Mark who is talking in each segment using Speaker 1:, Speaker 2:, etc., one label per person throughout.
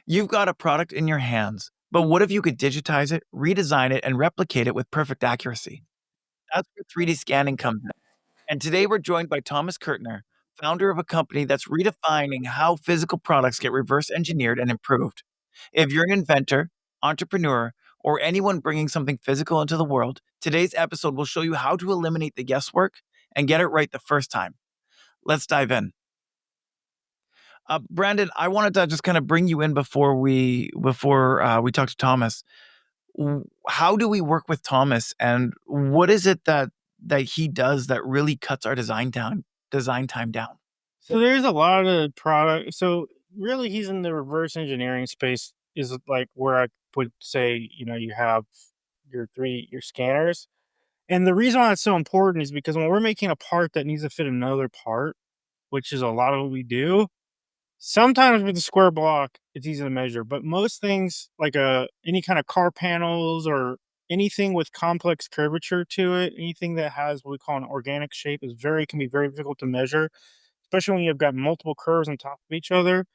Speaker 1: You've got a product in your hands, but what if you could digitize it, redesign it, and replicate it with perfect accuracy? That's where 3D scanning comes in. And today we're joined by Thomas Curtner, founder of a company that's redefining how physical products get reverse engineered and improved. If you're an inventor, entrepreneur, or anyone bringing something physical into the world, today's episode will show you how to eliminate the guesswork and get it right the first time. Let's dive in. Brandon, I wanted to just kind of bring you in before we talk to Thomas. How do we work with Thomas, and what is it that he does that really cuts our design time down?
Speaker 2: So there's a lot of product. So really, he's in the reverse engineering space. Is like where I would say, you have your scanners, and the reason why it's so important is because when we're making a part that needs to fit another part, which is a lot of what we do, sometimes with a square block, it's easy to measure. But most things, like any kind of car panels or anything with complex curvature to it, anything that has what we call an organic shape, is very can be very difficult to measure, especially when you've got multiple curves on top of each other.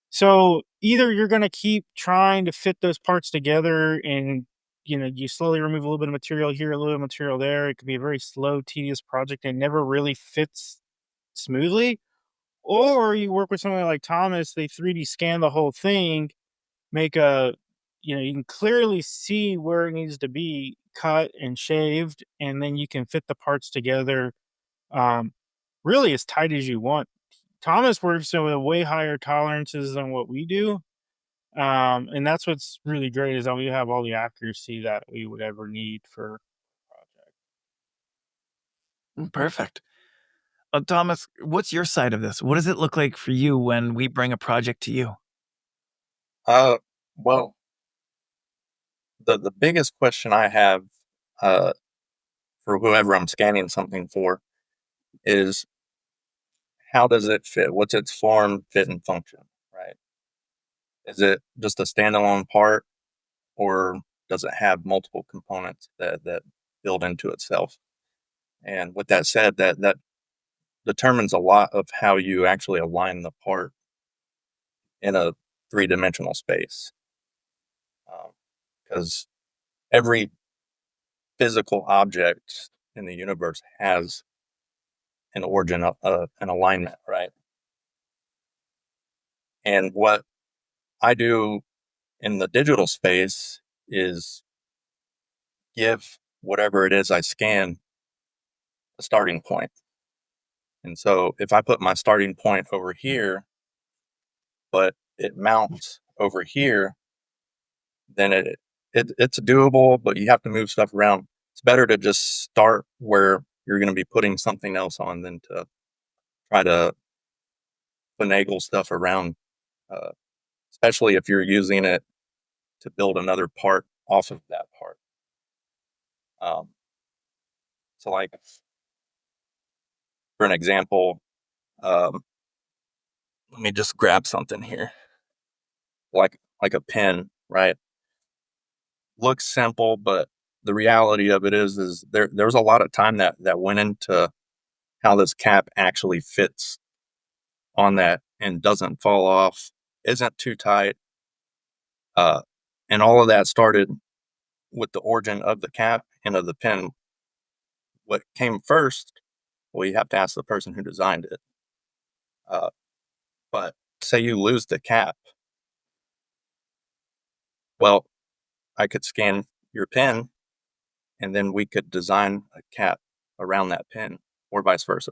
Speaker 2: So either you're going to keep trying to fit those parts together and you slowly remove a little bit of material here, a little bit of material there. It could be a very slow, tedious project and never really fits smoothly. Or you work with somebody like Thomas, they 3D scan the whole thing, make you can clearly see where it needs to be cut and shaved, and then you can fit the parts together um, really as tight as you want. Thomas works with way higher tolerances than what we do. And that's what's really great is that we have all the accuracy that we would ever need for a project.
Speaker 1: Perfect. Thomas, what's your side of this? What does it look like for you when we bring a project to you?
Speaker 3: Uh, well, the biggest question I have uh, for whoever I'm scanning something for is how does it fit? What's its form, fit, and function? Right? Is it just a standalone part, or does it have multiple components that build into itself? And with that said, that determines a lot of how you actually align the part in a three-dimensional space. Because every physical object in the universe has an origin, an alignment, right? And what I do in the digital space is give whatever it is I scan a starting point. And so if I put my starting point over here, but it mounts over here, then it's doable, but you have to move stuff around. It's better to just start where you're going to be putting something else on than to try to finagle stuff around, uh, especially if you're using it to build another part off of that part. Um, so, like for an example, um, let me just grab something here, like a pen, right? Looks simple, but the reality of it is there's a lot of time that went into how this cap actually fits on that and doesn't fall off, isn't too tight, uh, and all of that started with the origin of the cap and of the pen. What came first? Well, you have to ask the person who designed it. Uh, but say you lose the cap, well, I could scan your pen, and then we could design a cap around that pen, or vice versa.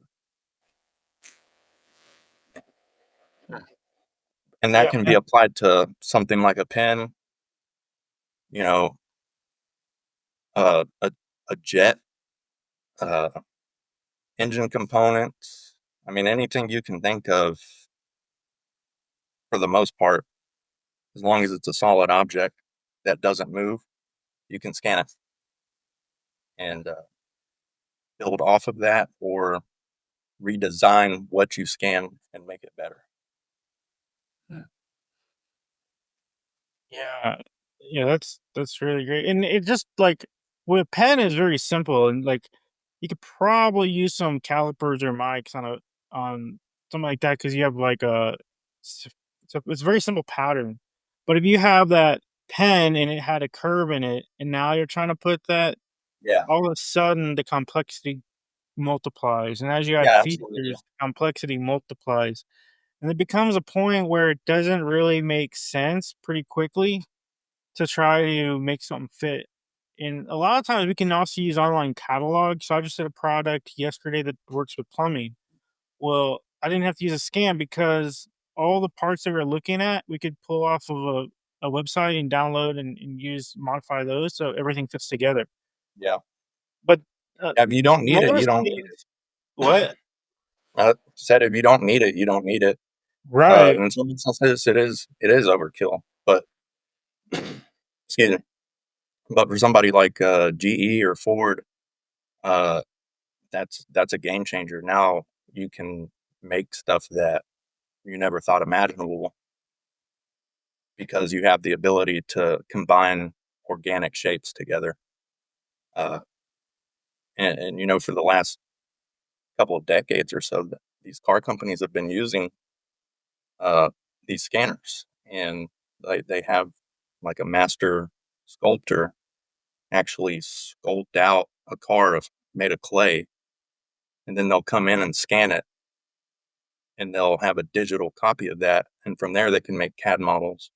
Speaker 3: And that
Speaker 2: Yeah,
Speaker 3: can be applied to something like a pen, you know, uh, a, a jet, uh, engine components. I mean, anything you can think of for the most part, as long as it's a solid object that doesn't move, you can scan it and build off of that or redesign what you scan and make it better.
Speaker 2: yeah, yeah. That's really great, and it just like with pen is very simple, and like you could probably use some calipers or mics on something like that because you have like a it's a very simple pattern. But if you have that pen and it had a curve in it, and now you're trying to put that,
Speaker 3: Yeah.
Speaker 2: all of a sudden the complexity multiplies. And as you add
Speaker 3: Yeah, absolutely.
Speaker 2: features, complexity multiplies. And it becomes a point where it doesn't really make sense pretty quickly to try to make something fit. And a lot of times we can also use online catalogs. So I just did a product yesterday that works with plumbing. Well, I didn't have to use a scan because all the parts that we're looking at, we could pull off of a website and download and use modify those so everything fits together.
Speaker 3: Yeah.
Speaker 2: But uh,
Speaker 3: Yeah, if you don't need it, you
Speaker 2: most
Speaker 3: don't need
Speaker 2: things, what?
Speaker 3: it. Said if you don't need it, you don't need it.
Speaker 2: Right.
Speaker 3: In some instances, it is overkill. But excuse me. But for somebody like GE or Ford, uh, that's a game changer. Now you can make stuff that you never thought imaginable because you have the ability to combine organic shapes together. Uh, and for the last couple of decades or so, these car companies have been using uh, these scanners, and they have like a master sculptor actually sculpt out a car made of clay, and then they'll come in and scan it, and they'll have a digital copy of that, and from there they can make CAD models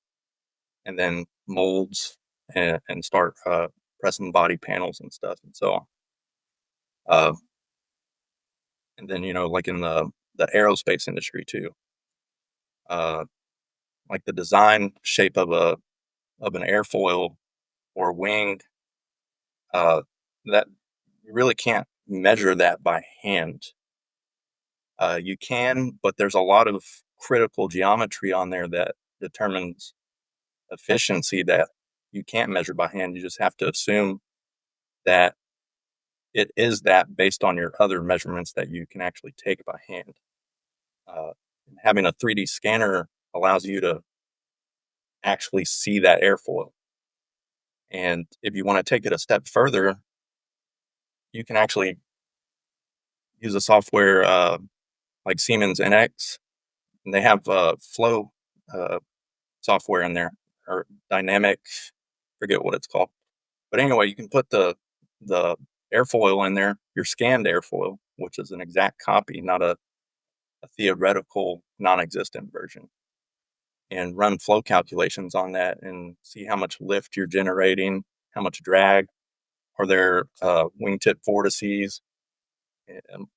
Speaker 3: and then molds and start pressing body panels and stuff and so on. Uh, and then like in the aerospace industry too, uh, like the design shape of an airfoil or wing, uh, that you really can't measure that by hand. You can, but there's a lot of critical geometry on there that determines efficiency that you can't measure by hand. You just have to assume that it is that based on your other measurements that you can actually take by hand. Uh, Having a 3D scanner allows you to actually see that airfoil. And if you want to take it a step further, you can actually use a software like Siemens NX, and they have flow uh, software in there or dynamic, forget what it's called. But anyway, you can put the airfoil in there, your scanned airfoil, which is an exact copy, not a theoretical non-existent version, and run flow calculations on that and see how much lift you're generating, how much drag, are there wingtip vortices,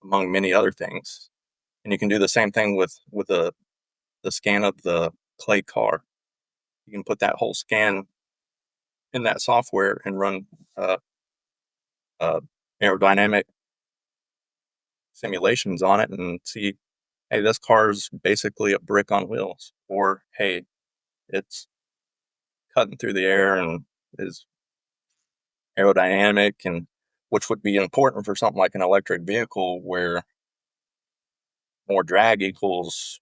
Speaker 3: among many other things. And you can do the same thing with the scan of the clay car. You can put that whole scan in that software and run uh, uh, aerodynamic simulations on it and see, hey, this car's basically a brick on wheels, or hey, it's cutting through the air and is aerodynamic, and which would be important for something like an electric vehicle where more drag equals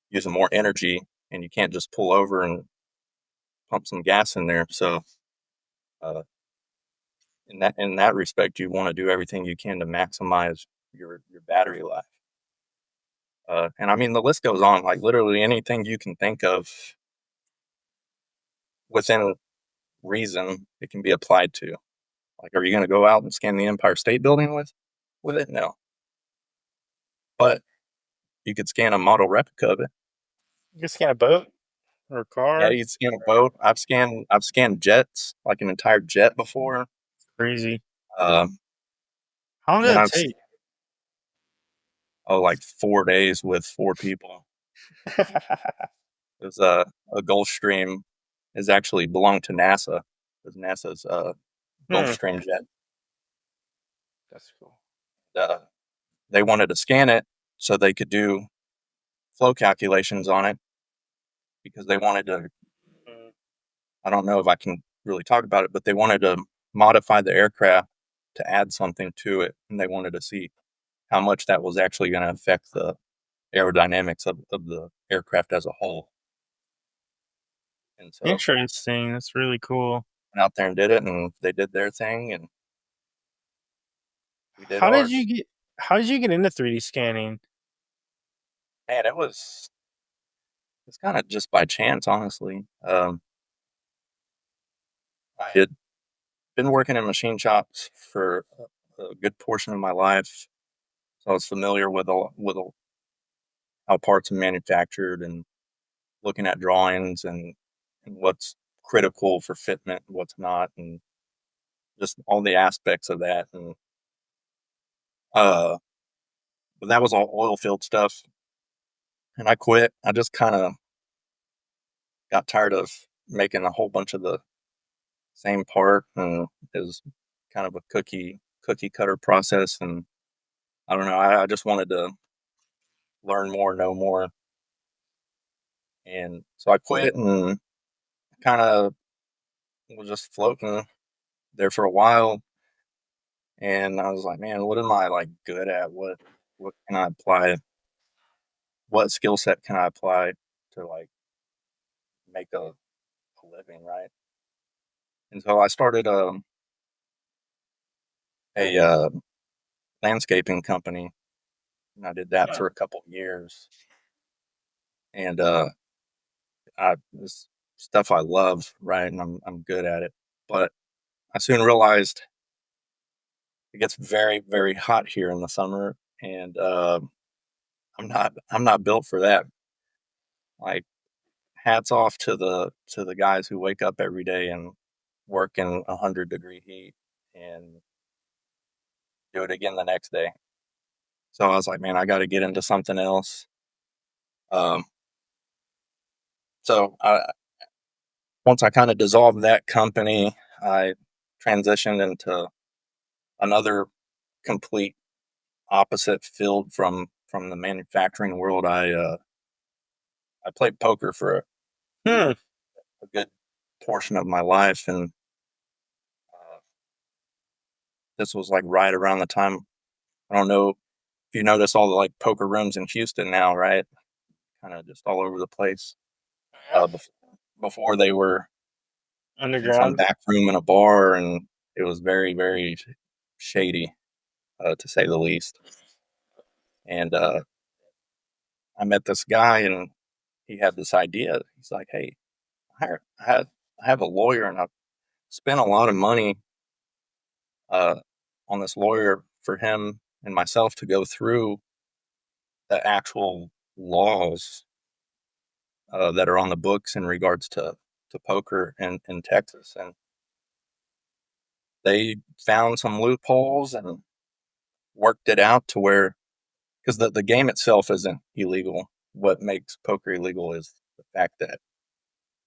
Speaker 3: using more energy, and you can't just pull over and pump some gas in there. So uh, in that respect, you want to do everything you can to maximize your battery life. And I mean, the list goes on. Like literally anything you can think of within reason, it can be applied to. Like, are you going to go out and scan the Empire State Building with it? No, but you could scan a model replica of it.
Speaker 2: You can scan a boat or a
Speaker 3: Yeah,
Speaker 2: car.
Speaker 3: you can scan a boat. I've scanned jets, like an entire jet before.
Speaker 2: Crazy.
Speaker 3: Um,
Speaker 2: How long
Speaker 3: and then
Speaker 2: did it
Speaker 3: I've
Speaker 2: take?
Speaker 3: like 4 days with 4 people. It was a Gulfstream. Is actually belonged to NASA. It was NASA's
Speaker 2: Hmm,
Speaker 3: Gulfstream jet.
Speaker 2: that's cool.
Speaker 3: Uh, they wanted to scan it so they could do flow calculations on it because they wanted to.
Speaker 2: Mm.
Speaker 3: I don't know if I can really talk about it, but they wanted to modify the aircraft to add something to it, and they wanted to see how much that was actually going to affect the aerodynamics of the aircraft as a whole. And so
Speaker 2: Interesting. That's really cool.
Speaker 3: went out there and did it, and they did their thing, and we did
Speaker 2: How did you
Speaker 3: ours.
Speaker 2: get how did you get into 3D scanning?
Speaker 3: Man, it was it's kind of just by chance, honestly. I had been working in machine shops for a good portion of my life, so I was familiar with how parts are manufactured and looking at drawings and what's critical for fitment, what's not, and just all the aspects of that. And uh, but that was all oil field stuff, and I quit. I just kind of got tired of making a whole bunch of the same part, and it was kind of a cookie cutter process. And I don't know. I just wanted to learn more, know more, and so I quit and kind of was just floating there for a while. And I was like, man, what am I like good at? What can I apply? What skill set can I apply to like make a living, right? And so I started a landscaping company, and I did that for a couple of years. And this stuff I love, right? And I'm good at it. But I soon realized it gets very very hot here in the summer, and I'm not built for that. Like hats off to the guys who wake up every day and work in 100-degree heat and do it again the next day. So I was like, man, I got to get into something else. Um, so once I kind of dissolved that company, I transitioned into another complete opposite field from the manufacturing world. I played poker for
Speaker 2: Hmm.
Speaker 3: a good portion of my life, and uh, this was like right around the time. I don't know if you notice all the like poker rooms in Houston now, right? Kind of just all over the place.
Speaker 2: Yeah.
Speaker 3: Before they were in some
Speaker 2: Underground.
Speaker 3: back room in a bar, and it was very very shady, to say the least. And I met this guy, and he had this idea. He's like, "Hey, I have a lawyer, and I've spent a lot of money uh, on this lawyer for him and myself to go through the actual laws that are on the books in regards to poker in Texas." And they found some loopholes and worked it out to where, because the game itself isn't illegal. What makes poker illegal is the fact that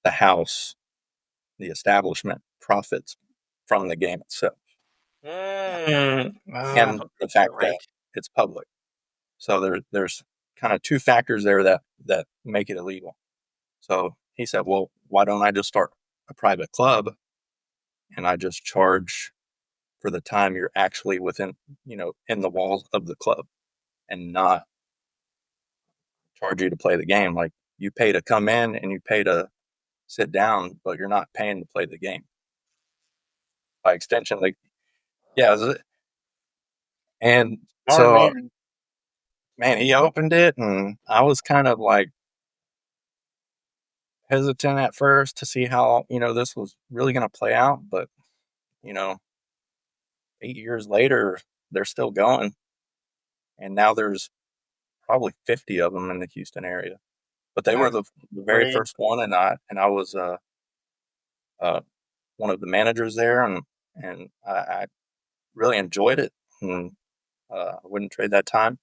Speaker 3: the house, the establishment, profits from the game itself, and the
Speaker 2: Yeah,
Speaker 3: fact that
Speaker 2: right.
Speaker 3: it's public. So there's kind of two factors there that make it illegal. So he said, well, why don't I just start a private club, and I just charge for the time you're actually within, in the walls of the club, and not charge you to play the game. Like, you pay to come in and you pay to sit down, but you're not paying to play the game. By extension, like, yeah. And
Speaker 2: Smart
Speaker 3: so,
Speaker 2: man.
Speaker 3: man, he opened it, and I was kind of like hesitant at first to see how, this was really going to play out. But, you know, 8 years later, they're still going. And now there's probably 50 of them in the Houston area. But they were
Speaker 2: That's
Speaker 3: the very
Speaker 2: great.
Speaker 3: first one. And I was uh, one of the managers there. And I really enjoyed it. And I wouldn't trade that time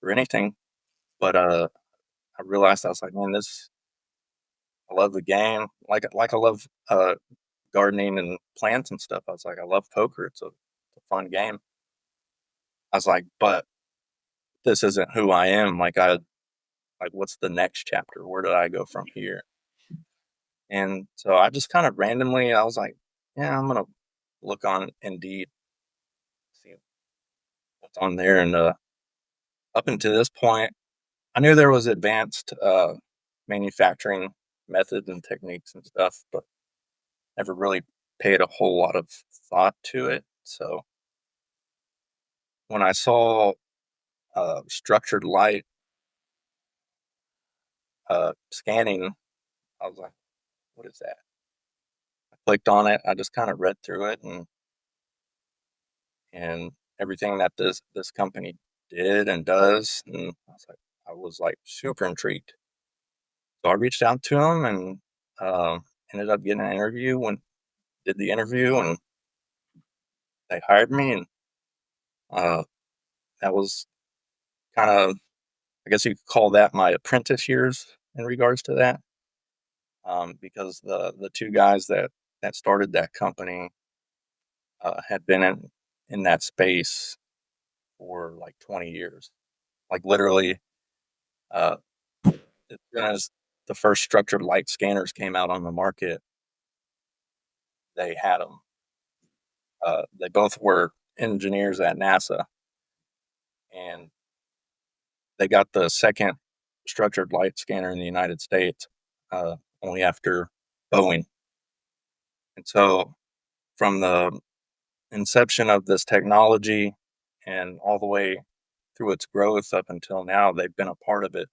Speaker 3: for anything. But I realized, I was like, man, I love the game. Like I love gardening and plants and stuff. I was like, I love poker. It's a fun game. I was like, but this isn't who I am. Like, what's the next chapter? Where do I go from here? And so I just kind of randomly, I was like, yeah, I'm gonna look on Indeed, see what's on there. And up until this point, I knew there was advanced manufacturing methods and techniques and stuff, but never really paid a whole lot of thought to it. So when I saw structured light scanning, I was like, what is that? I clicked on it. I just kind of read through it and everything that this company did and does, and I was like super intrigued. So I reached out to them and ended up getting an interview. When did the interview, and they hired me, and uh, that was kind of, I guess you could call that my apprentice years in regards to that, because the two guys that started that company had been in that space for like 20 years, like literally. Uh, as soon as the first structured light scanners came out on the market, they had them. They both were engineers at NASA, and they got the second structured light scanner in the United States, only after Boeing. And so, from the inception of this technology and all the way through its growth up until now, they've been a part of it.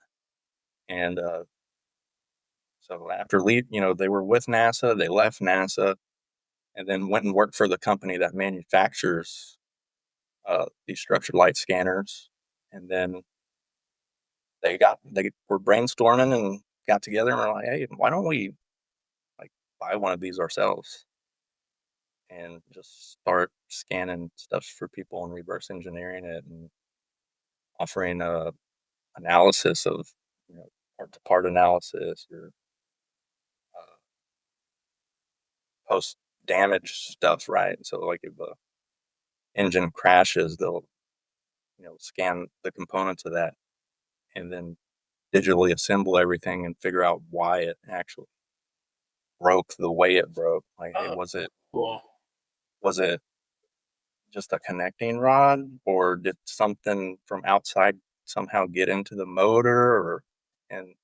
Speaker 3: And so, after they were with NASA, they left NASA, and then went and worked for the company that manufactures these structured light scanners. And then they were brainstorming and got together and were like, hey, why don't we like buy one of these ourselves and just start scanning stuff for people and reverse engineering it and offering a analysis of, part to part analysis or uh, post damage stuff, right? So like if a engine crashes, they'll scan the components of that and then digitally assemble everything and figure out why it actually broke the way it broke. Like, hey,
Speaker 2: Oh, cool.
Speaker 3: was it just a connecting rod, or did something from outside somehow get into the motor? Or and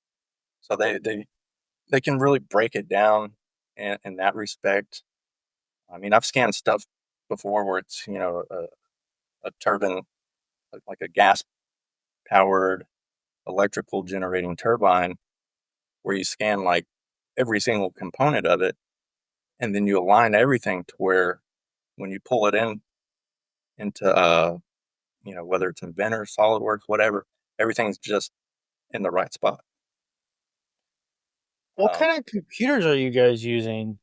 Speaker 3: so they can really break it down in that respect. I mean, I've scanned stuff before where it's a turbine, like a gas powered electrical generating turbine, where you scan like every single component of it, and then you align everything to where when you pull it into whether it's Inventor, SolidWorks, whatever, everything's just in the right spot.
Speaker 2: What
Speaker 3: Um,
Speaker 2: kind of computers are you guys using?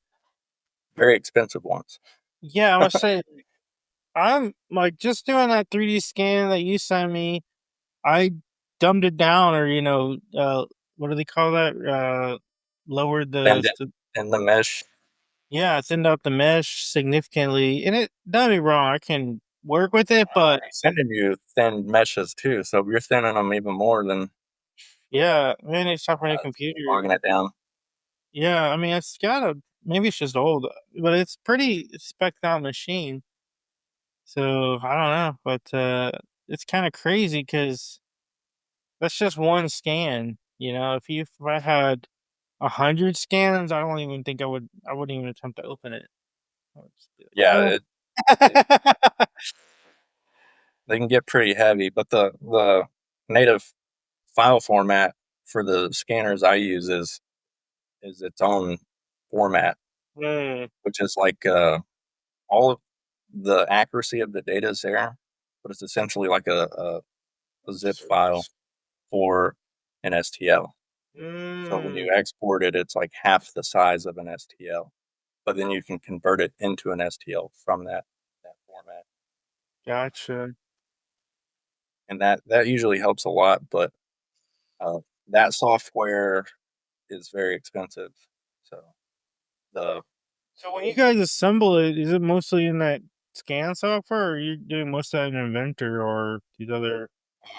Speaker 3: Very expensive ones.
Speaker 2: Yeah, I must say, I'm like just doing that 3D scan that you sent me. I dumbed it down, or what do they call that? Lowered
Speaker 3: And and the mesh,
Speaker 2: yeah, thinned out the mesh significantly. And it, don't get me wrong, I can work with it,
Speaker 3: I'm
Speaker 2: but
Speaker 3: already sending you thin meshes too, so you're thinning them even more than
Speaker 2: yeah, man, it's time for a new computer.
Speaker 3: bogging it down.
Speaker 2: Yeah, I mean, it's got a, maybe it's just old, but it's pretty spec'd out machine. So I don't know, but it's kind of crazy because that's just one scan. If I had 100 scans, I don't even think I wouldn't even attempt to open it. I would just be
Speaker 3: Yeah, it
Speaker 2: like,
Speaker 3: they can get pretty heavy, but the native file format for the scanners I use is its own format,
Speaker 2: mm,
Speaker 3: which is like all of the accuracy of the data is there, but it's essentially like a zip file for an STL. So when
Speaker 2: mm,
Speaker 3: you export it, it's like half the size of an STL, but then you can convert it into an STL from that format,
Speaker 2: gotcha.
Speaker 3: and that usually helps a lot. But uh, that software is very expensive. So the
Speaker 2: So when you guys assemble it, is it mostly in that scan software, or are you doing most of that in Inventor or these other?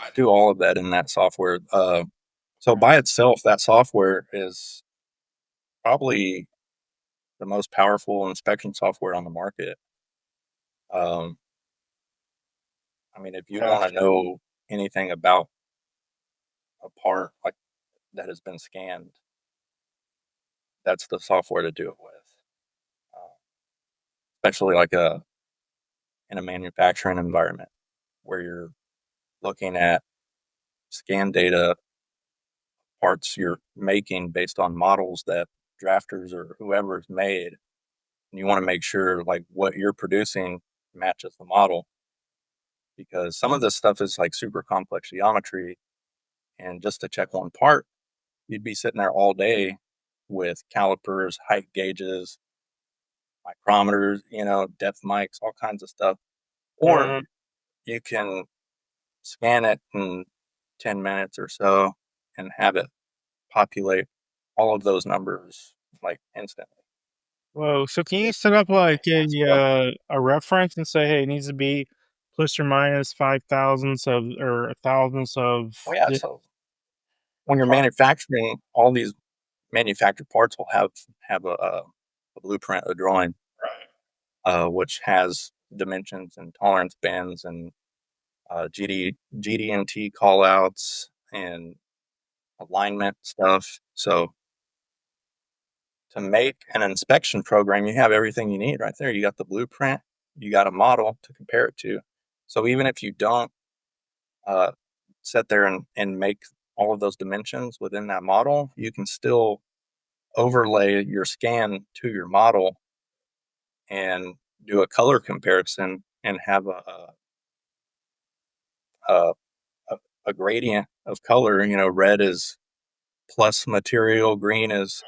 Speaker 3: I do all of that in that software. So by itself, that software is probably the most powerful inspection software on the market. Um, I mean, if you want to
Speaker 2: Gotcha.
Speaker 3: know anything about a part like that has been scanned, that's the software to do it with. Uh, Especially like in a manufacturing environment where you're looking at scan data parts you're making based on models that drafters or whoever's made. And you want to make sure like what you're producing matches the model, because some of this stuff is like super complex geometry. And just to check one part, you'd be sitting there all day with calipers, height gauges, micrometers, depth mics, all kinds of stuff. Or
Speaker 2: Mhm.
Speaker 3: you can scan it in 10 minutes or so and have it populate all of those numbers like instantly.
Speaker 2: Whoa, so can you set up like
Speaker 3: So,
Speaker 2: a reference and say, hey, it needs to be plus or minus 5 thousandths of or a thousandths of
Speaker 3: oh yeah,
Speaker 2: this
Speaker 3: so when you're
Speaker 2: part?
Speaker 3: manufacturing, all these manufactured parts will have a blueprint, a drawing, which has dimensions and tolerance bands and GD&T callouts and alignment stuff. So to make an inspection program, you have everything you need right there. You got the blueprint, you got a model to compare it to. So even if you don't uh, sit there and make all of those dimensions within that model, you can still overlay your scan to your model and do a color comparison and have a, a, a gradient of color. Red is plus material, green is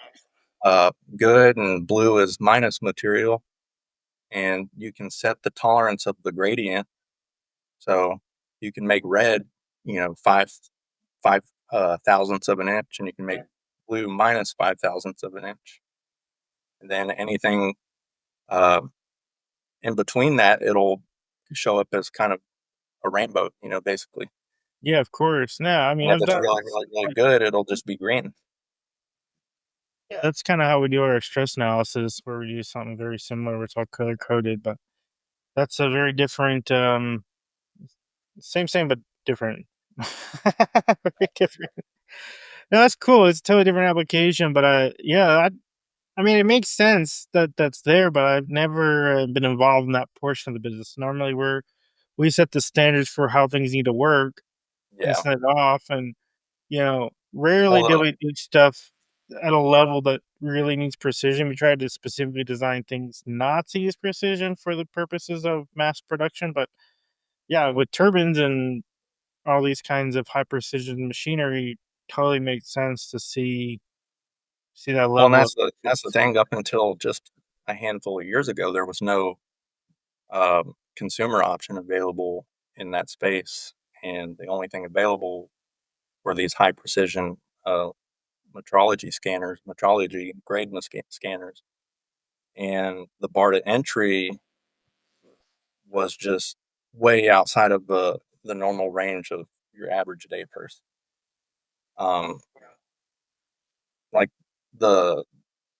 Speaker 3: good, and blue is minus material. And you can set the tolerance of the gradient. So you can make red, five thousandths of an inch, and you can make blue minus 5 thousandths of an inch. And then anything uh, in between that, it'll show up as kind of a rainbow, basically.
Speaker 2: Yeah, of course. No, I mean
Speaker 3: And if
Speaker 2: I've
Speaker 3: it's
Speaker 2: done
Speaker 3: really, really, really good, it'll just be green.
Speaker 2: yeah, that's kind of how we do our stress analysis where we do something very similar. It's all color coded, but that's a very different same but different. Very different. No, that's cool. It's a totally different application, but yeah, I mean, it makes sense that that's there, but I've never been involved in that portion of the business. Normally, we set the standards for how things need to work and
Speaker 3: Yeah.
Speaker 2: send it off, and rarely
Speaker 3: Well,
Speaker 2: do we do stuff at a level that really needs precision. We try to specifically design things not to use precision for the purposes of mass production, but yeah, with turbines and all these kinds of high precision machinery, totally makes sense to see that
Speaker 3: and
Speaker 2: level of
Speaker 3: that's the thing. Up until just a handful of years ago, there was no consumer option available in that space, and the only thing available were these high precision uh, metrology grade scanners, and the bar to entry was just way outside of the normal range of your average day person. Um, like the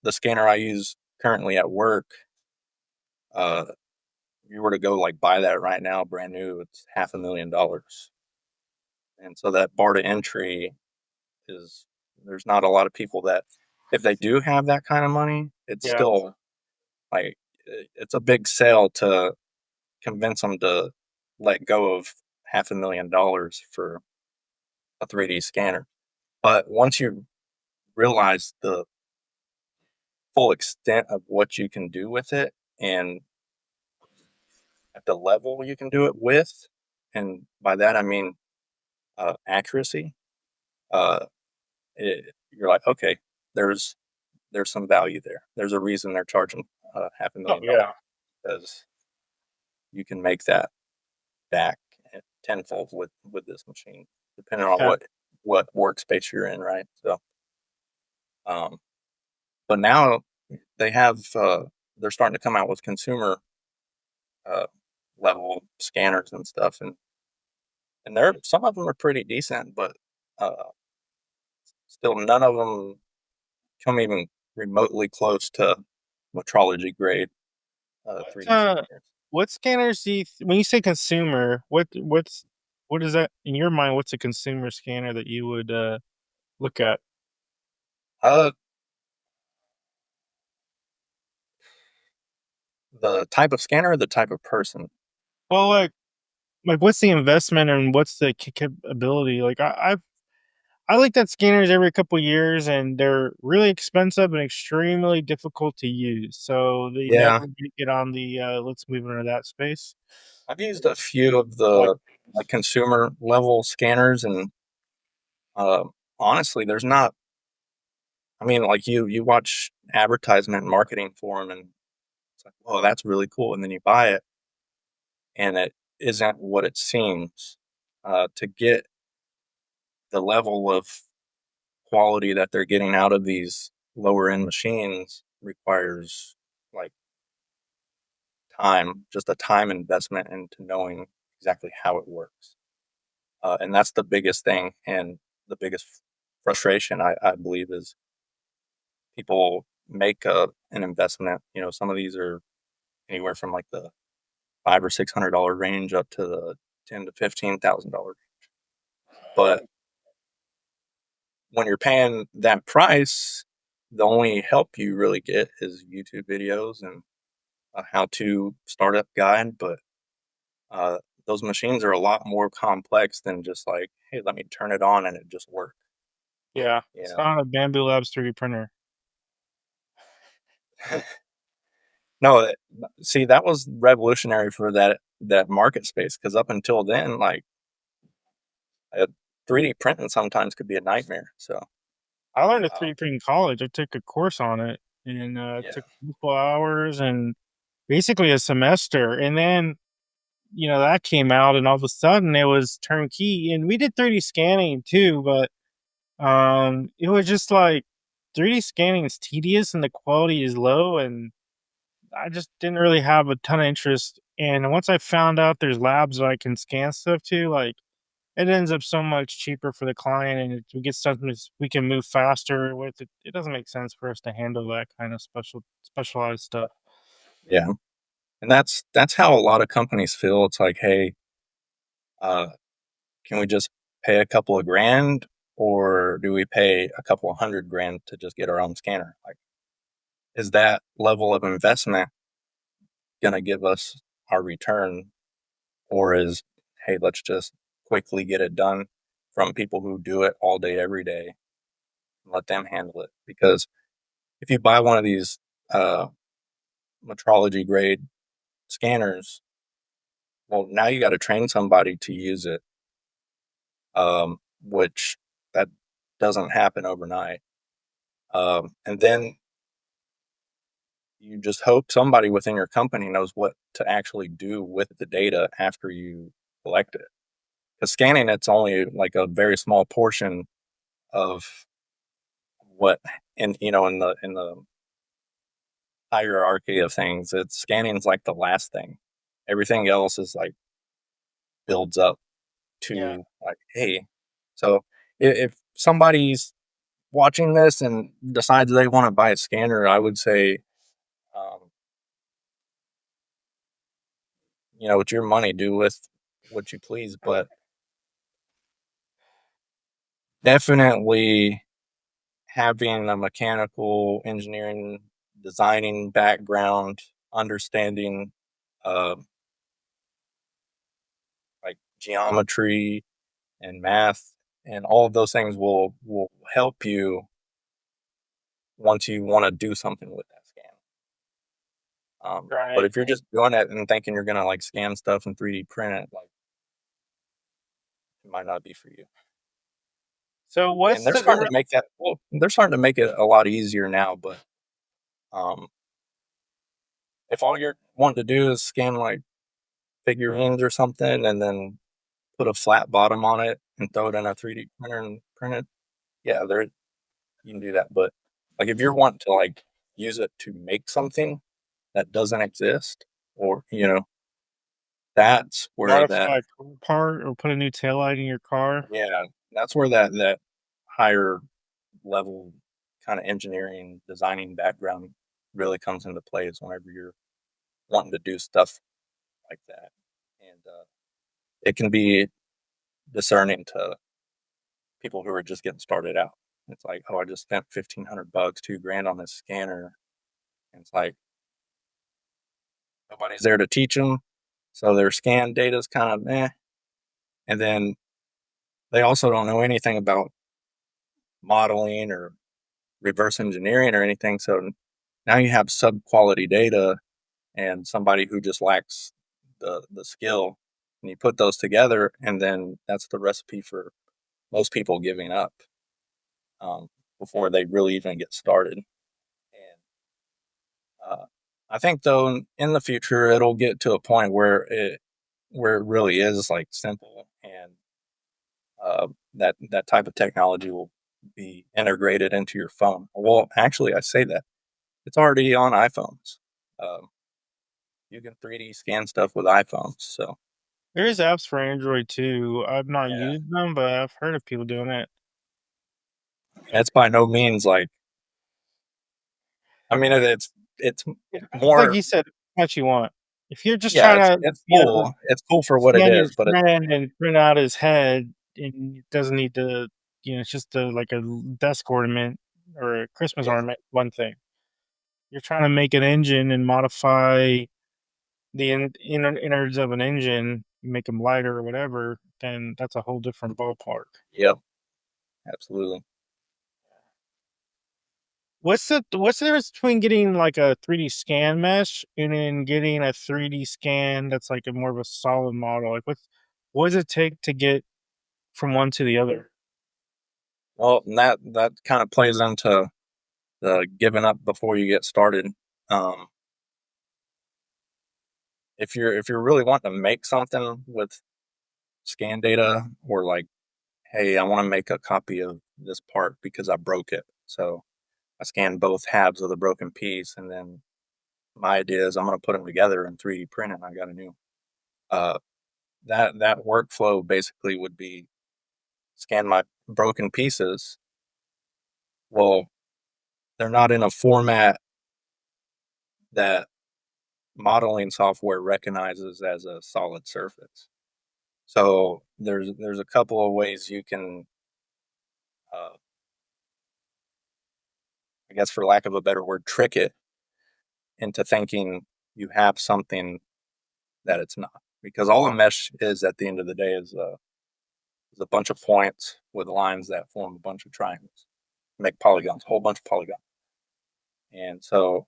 Speaker 3: the scanner I use currently at work, uh, if you were to go like buy that right now, brand new, it's $500,000. And so that bar to entry is there's not a lot of people that if they do have that kind of money, it's
Speaker 2: yeah.
Speaker 3: still like it's a big sale to convince them to let go of $500,000 for a 3D scanner. But once you realize the full extent of what you can do with it and at the level you can do it with, and by that I mean accuracy, uh, you're like, okay, there's there's some value there. There's a reason they're charging half a
Speaker 2: Oh
Speaker 3: million dollars
Speaker 2: yeah.
Speaker 3: because you can make that back tenfold with this machine, depending on
Speaker 2: Yeah.
Speaker 3: what workspace you're in, right? So, um, but now they have they're starting to come out with consumer uh, level scanners and stuff, and they're some of them are pretty decent, but uh, still none of them come even remotely close to metrology grade 3D
Speaker 2: Uh,
Speaker 3: scanners.
Speaker 2: what scanners when you say consumer, what is that in your mind? What's a consumer scanner that you would look at?
Speaker 3: Uh, the type of scanner, or the type of person.
Speaker 2: Well, like what's the investment and what's the capability? Like I looked at scanners every couple years, and they're really expensive and extremely difficult to use. So they
Speaker 3: Yeah,
Speaker 2: never did get on the let's move into that space.
Speaker 3: I've used a few of
Speaker 2: Like,
Speaker 3: the like consumer level scanners, and uh, honestly, there's not. I mean, like you watch advertisement and marketing for them, and it's like, oh, that's really cool, and then you buy it, and it isn't what it seems. To get the level of quality that they're getting out of these lower end machines requires like time, just a time investment into knowing exactly how it works. And that's the biggest thing. And the biggest frustration, I believe, is people make an investment. You know, some of these are anywhere from like the $500 or $600 range up to the $10,000 to $15,000. But when you're paying that price, the only help you really get is YouTube videos and a how-to startup guide. But uh, those machines are a lot more complex than just like, hey, let me turn it on and it just works.
Speaker 2: yeah,
Speaker 3: You
Speaker 2: it's
Speaker 3: know,
Speaker 2: not a Bamboo Labs 3D printer.
Speaker 3: no, see, that was revolutionary for that market space because up until then, like, 3D printing sometimes could be a nightmare. So,
Speaker 2: I learned a
Speaker 3: uh,
Speaker 2: 3D print in college. I took a course on it, and it
Speaker 3: yeah,
Speaker 2: took multiple hours and basically a semester. And then that came out, and all of a sudden it was turnkey. And we did 3D scanning too, but it was just like 3D scanning is tedious and the quality is low, and I just didn't really have a ton of interest. And once I found out there's labs that I can scan stuff to, like, it ends up so much cheaper for the client, and we get something we can move faster with it. It doesn't make sense for us to handle that kind of specialized stuff.
Speaker 3: yeah, and that's how a lot of companies feel. It's like, hey, uh, can we just pay a couple of grand, or do we pay a couple of $100 grand to just get our own scanner? Like, is that level of investment going to give us our return, or is, hey, let's just quickly get it done from people who do it all day, every day, and let them handle it? Because if you buy one of these uh, metrology grade scanners, well, now you got to train somebody to use it, which that doesn't happen overnight. And then you just hope somebody within your company knows what to actually do with the data after you collect it. Because scanning, it's only like a very small portion of what, in in the hierarchy of things. It's scanning is like the last thing. Everything else is like builds up
Speaker 2: Yeah.
Speaker 3: to like, hey, so if somebody's watching this and decides they want to buy a scanner, I would say, um, with your money, do with what you please, but definitely having a mechanical engineering designing background, understanding uh, like geometry and math and all of those things will help you once you want to do something with that scan. But
Speaker 2: Right.
Speaker 3: if you're just doing it and thinking you're gonna like scan stuff and 3D print it, like, it might not be for you.
Speaker 2: So
Speaker 3: And
Speaker 2: what's
Speaker 3: they're
Speaker 2: the
Speaker 3: starting to make that. Well, they're starting to make it a lot easier now. But um, if all you're wanting to do is scan like figurines or something, and then put a flat bottom on it and throw it in a 3D printer and print it, yeah, there you can do that. But like if you're wanting to like use it to make something that doesn't exist, or that's where that
Speaker 2: modify a car part or put a new taillight in your car?
Speaker 3: yeah, that's where that higher level kind of engineering designing background really comes into play, is whenever you're wanting to do stuff like that. And it can be discerning to people who are just getting started out. It's like, oh, I just spent $1,500, 2 grand on this scanner. And it's like nobody's there to teach them. So their scan data is kind of eh. And then they also don't know anything about modeling or reverse engineering or anything. So now you have sub quality data and somebody who just lacks the skill, and you put those together, and then that's the recipe for most people giving up um, before they really even get started. And I think though in the future it'll get to a point where it really is like simple, and that type of technology will be integrated into your phone. Well, actually, I say that it's already on iPhones. Um, you can 3D scan stuff with iPhones. So
Speaker 2: There is apps for Android too. I've not
Speaker 3: yeah,
Speaker 2: used them, but I've heard of people doing it.
Speaker 3: it's by no means like, I mean, it's
Speaker 2: It's like
Speaker 3: more,
Speaker 2: you said, what you want. If you're just
Speaker 3: yeah,
Speaker 2: trying to,
Speaker 3: it's
Speaker 2: you know,
Speaker 3: cool. It's cool for what it
Speaker 2: scan your
Speaker 3: is, but it,
Speaker 2: friend and print out his head, and it doesn't need to, it's just like a desk ornament or a Christmas
Speaker 3: yeah,
Speaker 2: ornament. One thing you're trying to make an engine and modify the innards of an engine, you make them lighter or whatever, then that's a whole different ballpark.
Speaker 3: yep, absolutely.
Speaker 2: What's the difference between getting like a 3D scan mesh and then getting a 3D scan that's like a more of a solid model? Like what does it take to get from one to the other?
Speaker 3: Well, and that kind of plays into the giving up before you get started. Um, if you're really wanting to make something with scan data, or like, hey, I want to make a copy of this part because I broke it, so I scan both halves of the broken piece, and then my idea is I'm going to put them together in 3D print, and I got a new. Uh, that workflow basically would be scan my broken pieces. Well, they're not in a format that modeling software recognizes as a solid surface. So there's a couple of ways you can, uh, I guess for lack of a better word, trick it into thinking you have something that it's not. Because all a mesh is at the end of the day is a bunch of points with lines that form a bunch of triangles, make polygons, a whole bunch of polygons. And so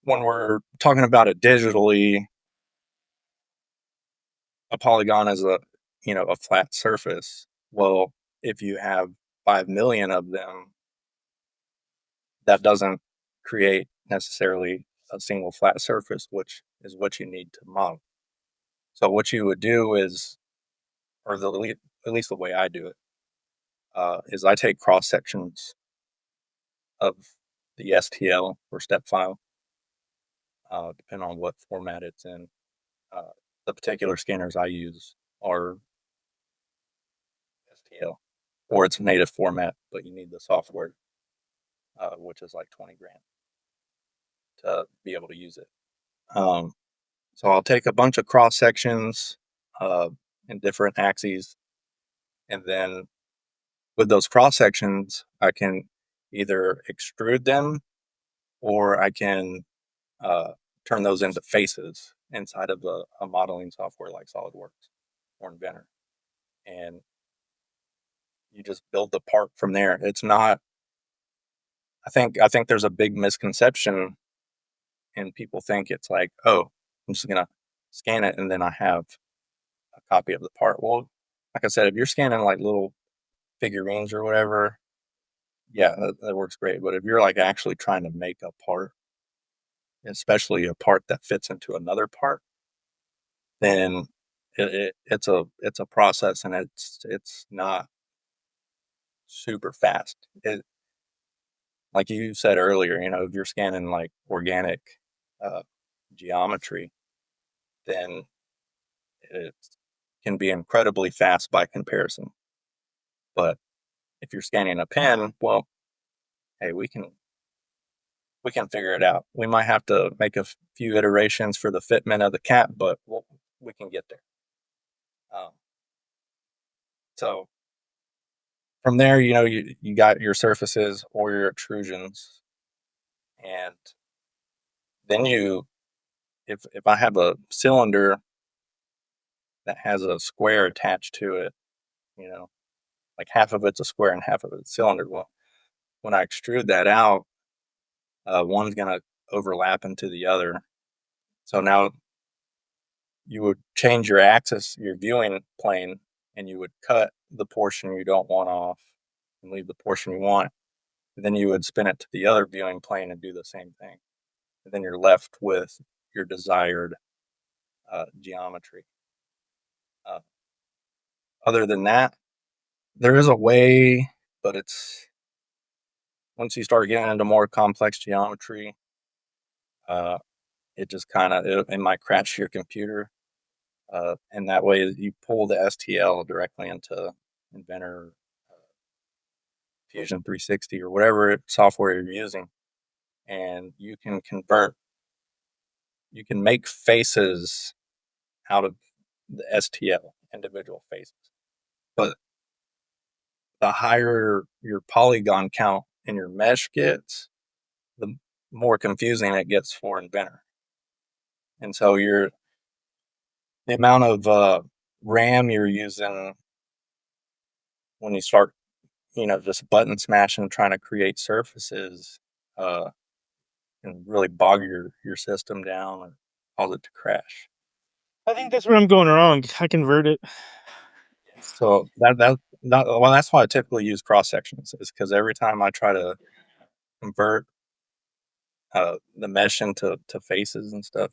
Speaker 3: when we're talking about it digitally, a polygon is a flat surface. Well, if you have 5 million of them, that doesn't create necessarily a single flat surface, which is what you need to model. So what you would do is, or at least the way I do it, is I take cross sections of the STL or step file, depending on what format it's in. Uh, the particular scanners I use are STL, or its native format, but you need the software, which is like 20 grand to be able to use it. Um, so I'll take a bunch of cross sections uh, in different axes, and then with those cross sections, I can either extrude them, or I can uh, turn those into faces inside of a modeling software like SolidWorks or Inventor, and you just build the part from there. It's not. I think there's a big misconception, and people think it's like, oh, I'm just gonna scan it and then I have a copy of the part. Well, like I said, if you're scanning like little figurines or whatever, yeah, that works great. But if you're like actually trying to make a part, especially a part that fits into another part, then it's a process, and it's not super fast. Like you said earlier, if you're scanning like organic uh, geometry, then it can be incredibly fast by comparison. But if you're scanning a pen, well, hey, we can figure it out. We might have to make a few iterations for the fitment of the cap, but we can get there. Um, so from there, you got your surfaces or your extrusions, and then if I have a cylinder that has a square attached to it, you know, like half of it's a square and half of it's a cylinder. Well, when I extrude that out, one's going to overlap into the other. So now you would change your axis, your viewing plane, and you would cut the portion you don't want off and leave the portion you want. And then you would spin it to the other viewing plane and do the same thing. And then you're left with your desired geometry. Uh, other than that, there is a way, but it's once you start getting into more complex geometry, uh, it just kind of it might crash your computer. And that way you pull the STL directly into Inventor, Fusion 360, or whatever software you're using, and you can make faces out of the STL, individual faces. But the higher your polygon count in your mesh gets, the more confusing it gets for Inventor. And so the amount of RAM you're using when you start, just button smashing, trying to create surfaces, uh, can really bog your system down or cause it to crash.
Speaker 2: I think that's where I'm going wrong. I convert it.
Speaker 3: So that's why I typically use cross sections, is because every time I try to convert the mesh into faces and stuff,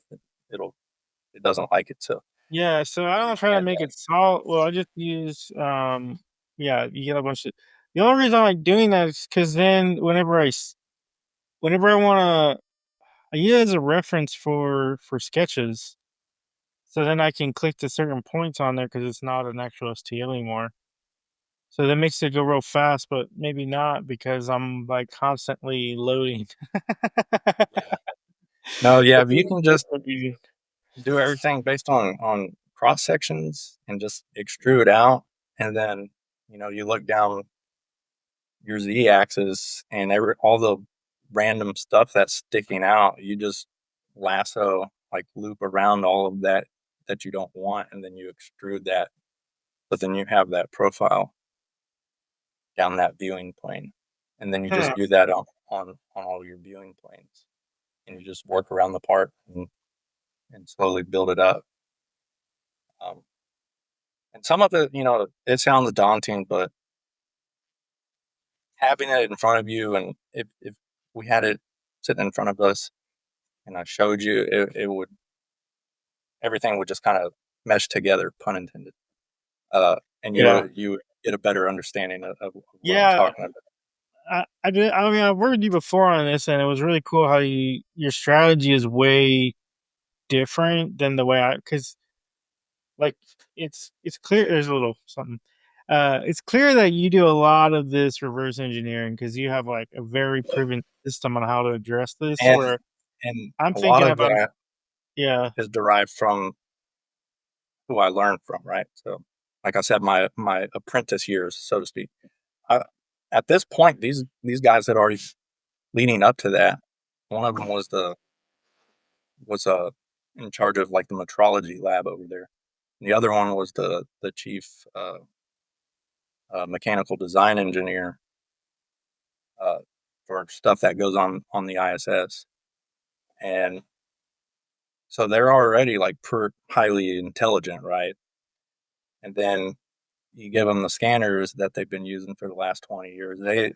Speaker 3: it doesn't like it. So
Speaker 2: Yeah, so I don't try to
Speaker 3: and
Speaker 2: make it solid. Well, I just use yeah, you get a bunch of the only reason I like doing that is because then whenever I wanna I use it as a reference for sketches. So then I can click to certain points on there because it's not an actual STL anymore. So that makes it go real fast, but maybe not because I'm like constantly loading.
Speaker 3: no, yeah,
Speaker 2: That's
Speaker 3: if you can just
Speaker 2: confusing.
Speaker 3: do everything based on cross sections and just extrude out, and then you look down your Z axis and all the random stuff that's sticking out, you just lasso, like loop around all of that you don't want, and then you extrude that. But then you have that profile down that viewing plane, and then you
Speaker 2: Huh.
Speaker 3: just do that on all your viewing planes, and you just work around the part and slowly build it up. Um, and some of it, it sounds daunting, but having it in front of you, and if we had it sitting in front of us and I showed you, it would everything would just kind of mesh together, pun intended. And
Speaker 2: Yeah.
Speaker 3: you would get a better understanding of what I'm
Speaker 2: Yeah.
Speaker 3: talking about.
Speaker 2: I did. I mean, I've worked with you before on this, and it was really cool how your strategy is way different than the way because like it's clear. There's a little something. It's clear that you do a lot of this reverse engineering because you have like a very proven system on how to address this.
Speaker 3: And
Speaker 2: Where
Speaker 3: and
Speaker 2: I'm
Speaker 3: a lot
Speaker 2: thinking
Speaker 3: of
Speaker 2: about,
Speaker 3: that
Speaker 2: yeah,
Speaker 3: is derived from who I learned from, right? So, like I said, my apprentice years, so to speak. I, at this point, these guys had already leading up to that. One of them was in charge of like the metrology lab over there. The other one was the chief mechanical design engineer uh, for stuff that goes on the ISS, and so they're already like highly intelligent, right? And then you give them the scanners that they've been using for the last 20 years. They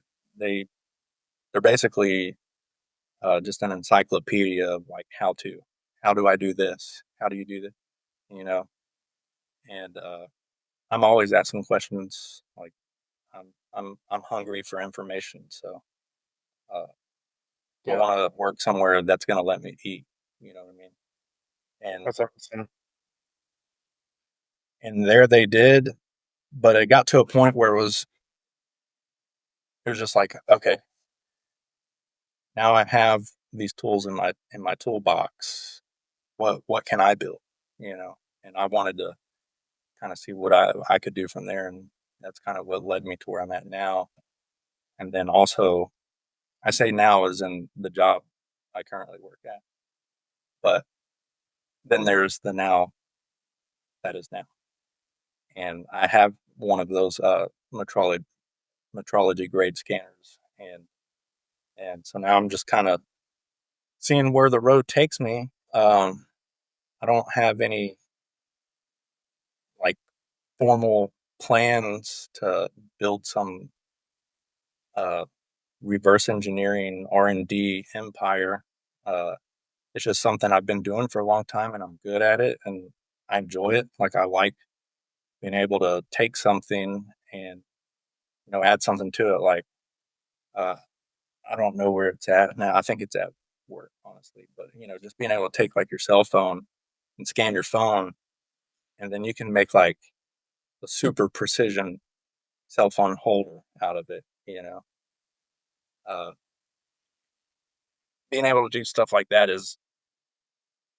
Speaker 3: they're basically just an encyclopedia of like how do I do this? How do you do this? You know, and I'm always asking questions. Like I'm hungry for information, so uh, I
Speaker 2: yeah,
Speaker 3: want to work somewhere that's going to let me eat. You know what I mean? And
Speaker 2: that's awesome.
Speaker 3: there they did, but it got to a point where it was just like, okay, now I have these tools in my toolbox. What can I build? And I wanted to kind of see what I could do from there, and that's kind of what led me to where I'm at now. And then also, I say now is in the job I currently work at, but then there's the now that is now, and I have one of those metrology grade scanners, and so now I'm just kind of seeing where the road takes me. I don't have any like formal plans to build some uh, reverse engineering R&D empire. Uh, it's just something I've been doing for a long time, and I'm good at it, and I enjoy it. Like I like being able to take something and add something to it. Like uh, I don't know where it's at now. I think it's at work, honestly. But just being able to take like your cell phone and scan your phone, and then you can make like a super precision cell phone holder out of it. Uh, being able to do stuff like that is,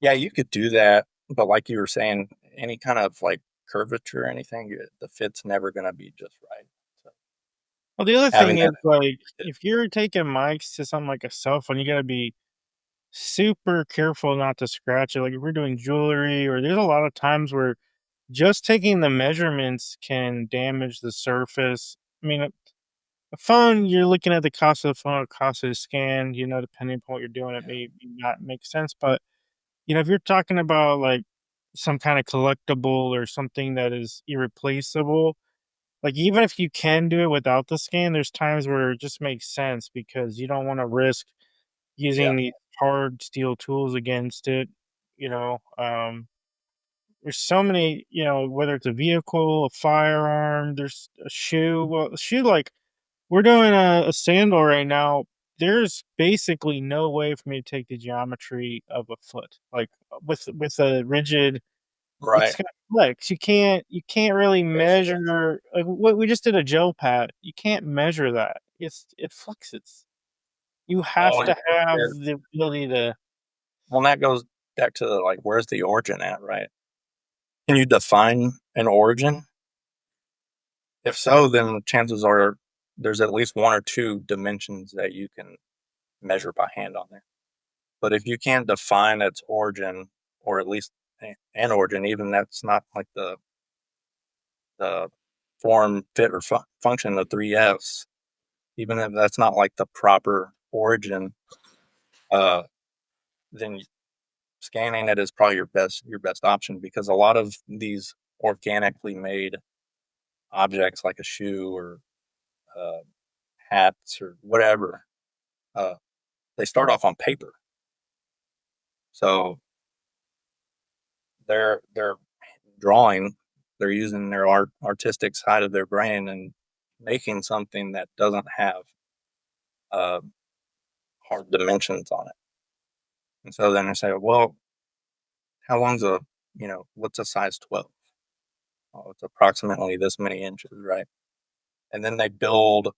Speaker 3: yeah, you could do that, but like you were saying, any kind of like curvature or anything, the fit's never going to be just right. So
Speaker 2: Well, the other
Speaker 3: having
Speaker 2: thing is,
Speaker 3: that,
Speaker 2: like, if you're taking mics to something like a cell phone, you gotta be super careful not to scratch it. Like, if we're doing jewelry, or there's a lot of times where just taking the measurements can damage the surface. I mean, a phone, you're looking at the cost of the phone, the cost of the scan, depending upon what you're doing, it may not make sense. But, if you're talking about like some kind of collectible or something that is irreplaceable, like, even if you can do it without the scan, there's times where it just makes sense because you don't want to risk
Speaker 3: yeah,
Speaker 2: using these hard steel tools against it. You know, there's so many, whether it's a vehicle, a firearm, there's a shoe. Well, a shoe, like, we're doing a sandal right now. There's basically no way for me to take the geometry of a foot, like with a rigid. It's
Speaker 3: right.
Speaker 2: gonna flex. You can't really measure, like, what we just did a gel pad. You can't measure that. It fluxes. You have
Speaker 3: Oh,
Speaker 2: to have
Speaker 3: yeah.
Speaker 2: the ability to.
Speaker 3: Well, that goes back to like, where's the origin at, right? Can you define an origin? If so, then chances are there's at least one or two dimensions that you can measure by hand on there. But if you can't define its origin, or at least an origin, even that's not like the form, fit, or function of 3S, even if that's not like the proper origin, uh, then scanning it is probably your best option, because a lot of these organically made objects like a shoe or uh, hats or whatever, uh, they start off on paper. So they're drawing, they're using their artistic side of their brain and making something that doesn't have uh, hard dimensions on it. And so then I say, well, how long's what's a size 12? Oh, it's approximately this many inches, right? And then they build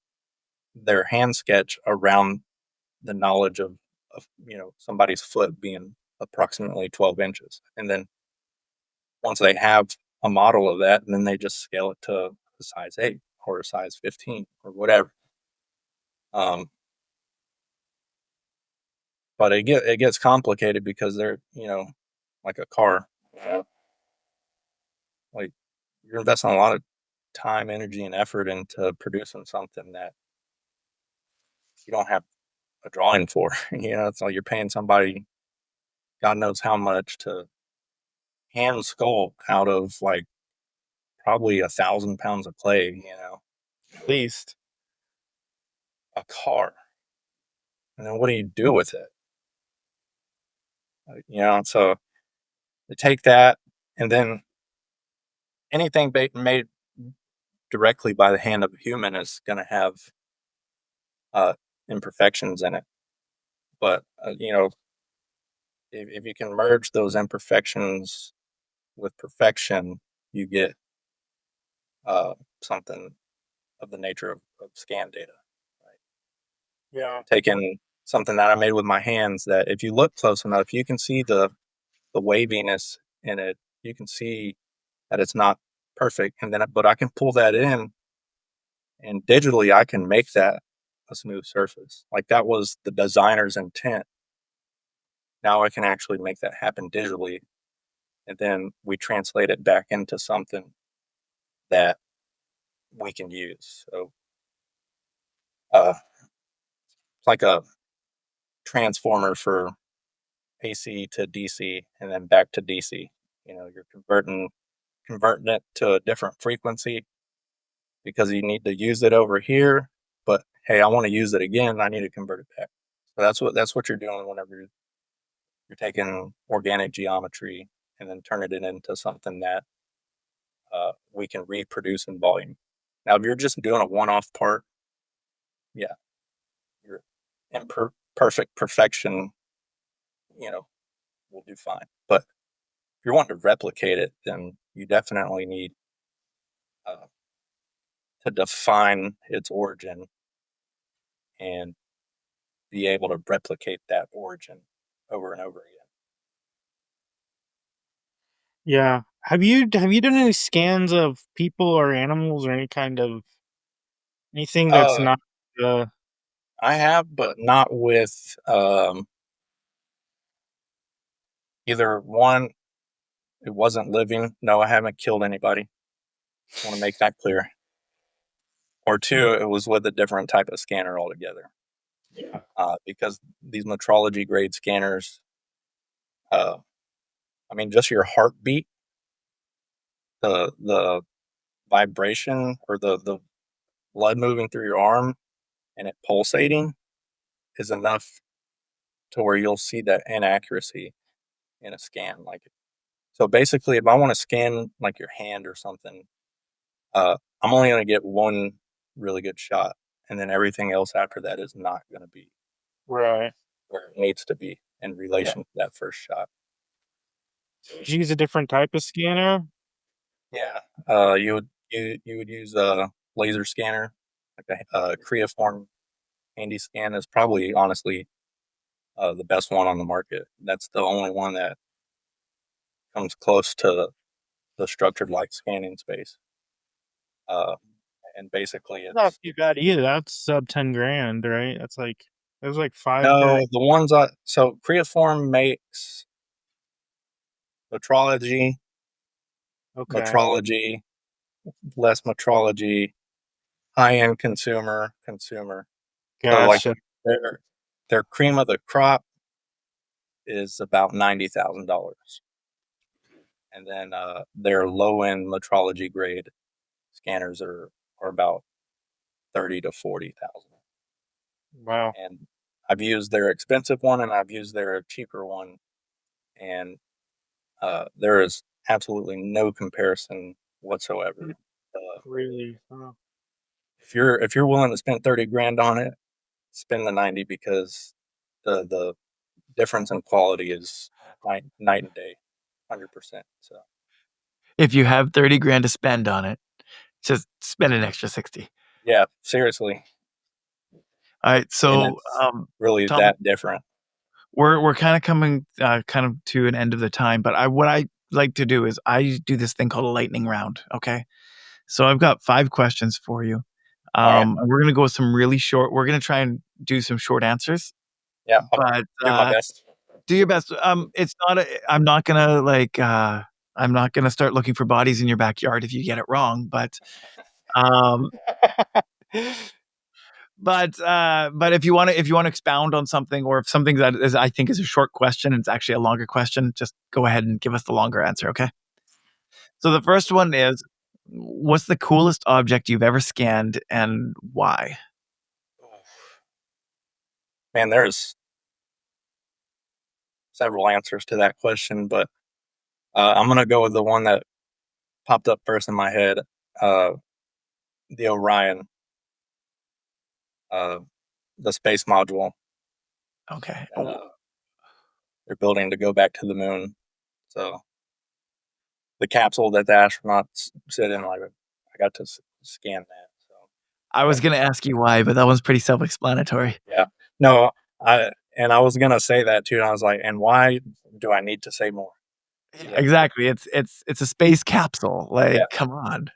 Speaker 3: their hand sketch around the knowledge of somebody's foot being approximately 12 inches. And then once they have a model of that, and then they just scale it to a size 8 or a size 15 or whatever. Um, but it gets complicated because they're, like a car. Like, you're investing a lot of time, energy, and effort into producing something that you don't have a drawing for. It's like you're paying somebody God knows how much to hand sculpt out of like probably 1,000 pounds of clay.
Speaker 2: At least.
Speaker 3: A car, and then what do you do with it? So they take that, and then anything made directly by the hand of a human is going to have uh, imperfections in it. But if you can merge those imperfections with perfection, you get something of the nature of scan data. Right?
Speaker 2: Yeah.
Speaker 3: Taking something that I made with my hands, that if you look close enough, you can see the waviness in it. You can see that it's not perfect, and then but I can pull that in, and digitally I can make that a smooth surface. Like, that was the designer's intent. Now I can actually make that happen digitally, and then we translate it back into something that we can use. So it's like a transformer for AC to DC and then back to DC. You're converting it to a different frequency because you need to use it over here. But hey, I want to use it again. I need to convert it back. So that's what you're doing whenever you're taking organic geometry and then turning it into something that we can reproduce in volume. Now, if you're just doing a one-off part, yeah, your imperfect perfection, will do fine. But if you're wanting to replicate it, then you definitely need uh, to define its origin and be able to replicate that origin over and over again.
Speaker 2: Yeah. Have you done any scans of people or animals or any kind of anything that's
Speaker 3: Uh,
Speaker 2: not uh
Speaker 3: I have, but not with either one. It wasn't living. No, I haven't killed anybody. Want to make that clear. Or two, it was with a different type of scanner altogether.
Speaker 2: yeah.
Speaker 3: Because these metrology grade scanners, uh, I mean, just your heartbeat, the vibration or the blood moving through your arm and it pulsating is enough to where you'll see that inaccuracy in a scan. Like, so basically, if I want to scan like your hand or something, I'm only going to get one really good shot, and then everything else after that is not going to be
Speaker 2: Right.
Speaker 3: where it needs to be in
Speaker 2: Yeah.
Speaker 3: relation to that first shot.
Speaker 2: Did you use a different type of scanner?
Speaker 3: Yeah, you would use a laser scanner, like a Creaform handy scan is probably honestly the best one on the market. That's the only one that comes close to the structured light scanning space. Uh, and basically,
Speaker 2: Not
Speaker 3: it's
Speaker 2: too bad either. That's sub 10 grand, right? It was like 5 grand.
Speaker 3: no the ones I so Creaform makes metrology,
Speaker 2: Okay.
Speaker 3: metrology, less metrology, high end consumer. So like
Speaker 2: Gotcha.
Speaker 3: their cream of the crop is about $90,000, and then their low end metrology grade scanners are about 30 to 40,000.
Speaker 2: Wow.
Speaker 3: And I've used their expensive one and I've used their cheaper one, and there is absolutely no comparison whatsoever. Uh,
Speaker 2: Really? Oh,
Speaker 3: if you're willing to spend 30 grand on it, spend the 90 because the difference in quality is night and day, 100%. So
Speaker 1: If you have 30 grand to spend on it, just spend an extra 60.
Speaker 3: yeah, seriously,
Speaker 1: All right,
Speaker 3: and
Speaker 1: so,
Speaker 3: it's really
Speaker 1: Tom,
Speaker 3: that different.
Speaker 1: we're kinda coming, kind of to an end of the time, but what I like to do is I do this thing called a lightning round, okay? So I've got 5 questions for you.
Speaker 3: All right,
Speaker 1: And we're gonna go with some really short we're gonna try and do some short answers,
Speaker 3: yeah, I'll
Speaker 1: but,
Speaker 3: do my best.
Speaker 1: do your best. It's not I'm not gonna, like, I'm not gonna start looking for bodies in your backyard if you get it wrong, um but if you wanna expound on something or if something that is I think is a short question and it's actually a longer question, just go ahead and give us the longer answer, okay? So the first one is, what's the coolest object you've ever scanned and why?
Speaker 3: Man, there's several answers to that question, but I'm gonna go with the one that popped up first in my head. Uh, the Orion, uh, the space module
Speaker 1: Okay.
Speaker 3: that they're building to go back to the moon. So the capsule that the astronauts sit in, like I got to scan that. So
Speaker 1: I was
Speaker 3: that,
Speaker 1: gonna ask you why, but that one's pretty self-explanatory.
Speaker 3: yeah, no, I was gonna say that too. And I was like, and why do I need to say more? Yeah,
Speaker 1: Exactly. It's a space capsule.
Speaker 3: yeah.
Speaker 1: Like, come on.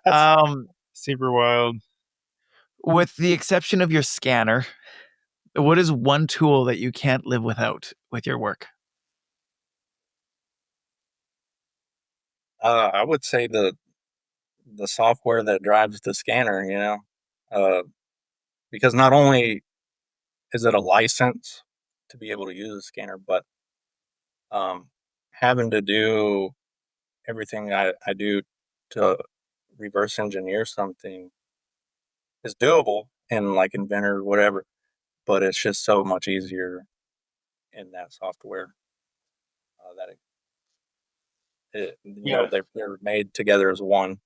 Speaker 2: that's
Speaker 1: Um,
Speaker 2: super wild.
Speaker 1: with the exception of your scanner, what is one tool that you can't live without with your work?
Speaker 3: I would say the software that drives the scanner, because not only is it a license to be able to use a scanner, but um, having to do everything I do to reverse engineer something is doable in like Inventor or whatever, but it's just so much easier in that software that
Speaker 2: Yeah.
Speaker 3: they're made together as one.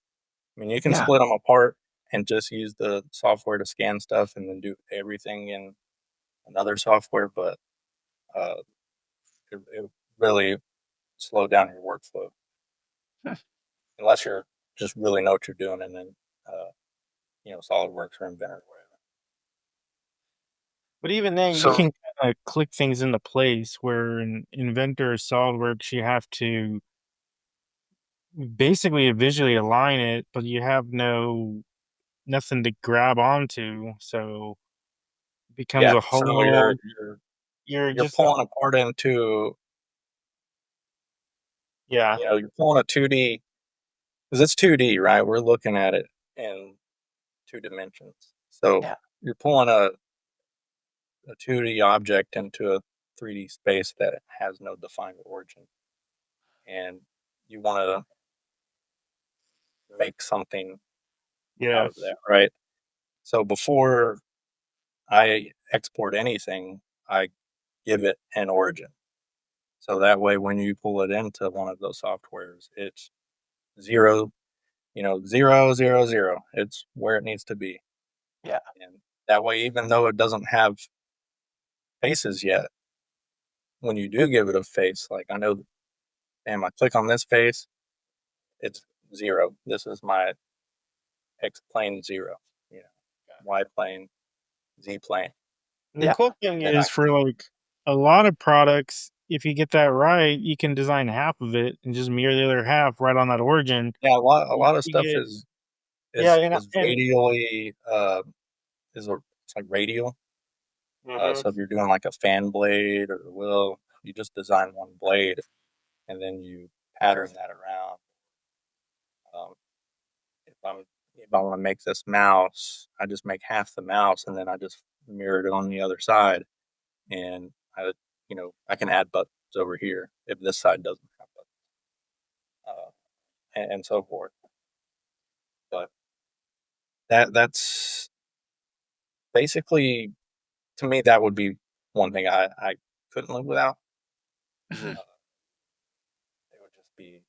Speaker 3: I mean, you can
Speaker 1: Yeah.
Speaker 3: split them apart and just use the software to scan stuff and then do everything in another software, but uh, it really slow down your workflow unless you're just really know what you're doing and then uh, SolidWorks or Inventor or whatever.
Speaker 2: But even then, you
Speaker 1: So
Speaker 2: can kind of click things into place where in Inventor or SolidWorks, you have to basically visually align it, but you have nothing to grab onto. So it becomes
Speaker 3: Yeah,
Speaker 2: a
Speaker 3: so you're
Speaker 2: whole,
Speaker 3: you're
Speaker 2: you're
Speaker 3: you're
Speaker 2: just,
Speaker 3: pulling apart into
Speaker 2: yeah,
Speaker 3: you're pulling a 2D because it's 2D, right? We're looking at it in two dimensions. So
Speaker 1: yeah.
Speaker 3: you're pulling a 2D object into a 3D space that has no defined origin, and you want to make something out
Speaker 2: yeah,
Speaker 3: of that, right? So before I export anything, I give it an origin. So that way, when you pull it into one of those softwares, it's zero, 0, 0, 0. It's where it needs to be.
Speaker 1: Yeah.
Speaker 3: And that way, even though it doesn't have faces yet, when you do give it a face, like I know, damn, I click on this face, it's 0. This is my X plane 0, you know, Y plane, Z plane.
Speaker 2: And the
Speaker 1: Yeah.
Speaker 2: cool thing
Speaker 3: Then I
Speaker 2: is for
Speaker 3: can,
Speaker 2: like a lot of products, if you get that right, you can design half of it and just mirror the other half right on that origin.
Speaker 3: yeah, a
Speaker 2: You,
Speaker 3: lot of
Speaker 2: you
Speaker 3: stuff
Speaker 2: get,
Speaker 3: is
Speaker 2: yeah,
Speaker 3: is
Speaker 2: and
Speaker 3: is radially it's like radial.
Speaker 2: mhm.
Speaker 3: So if you're doing like a fan blade or a wheel, you just design one blade and then you pattern that around. Um, if I'm if I want to make this mouse, I just make half the mouse and then I just mirror it on the other side, and I can add buttons over here if this side doesn't have buttons, and so forth. But that's basically, to me, that would be one thing I couldn't live without.
Speaker 1: Mhm.
Speaker 3: It would just be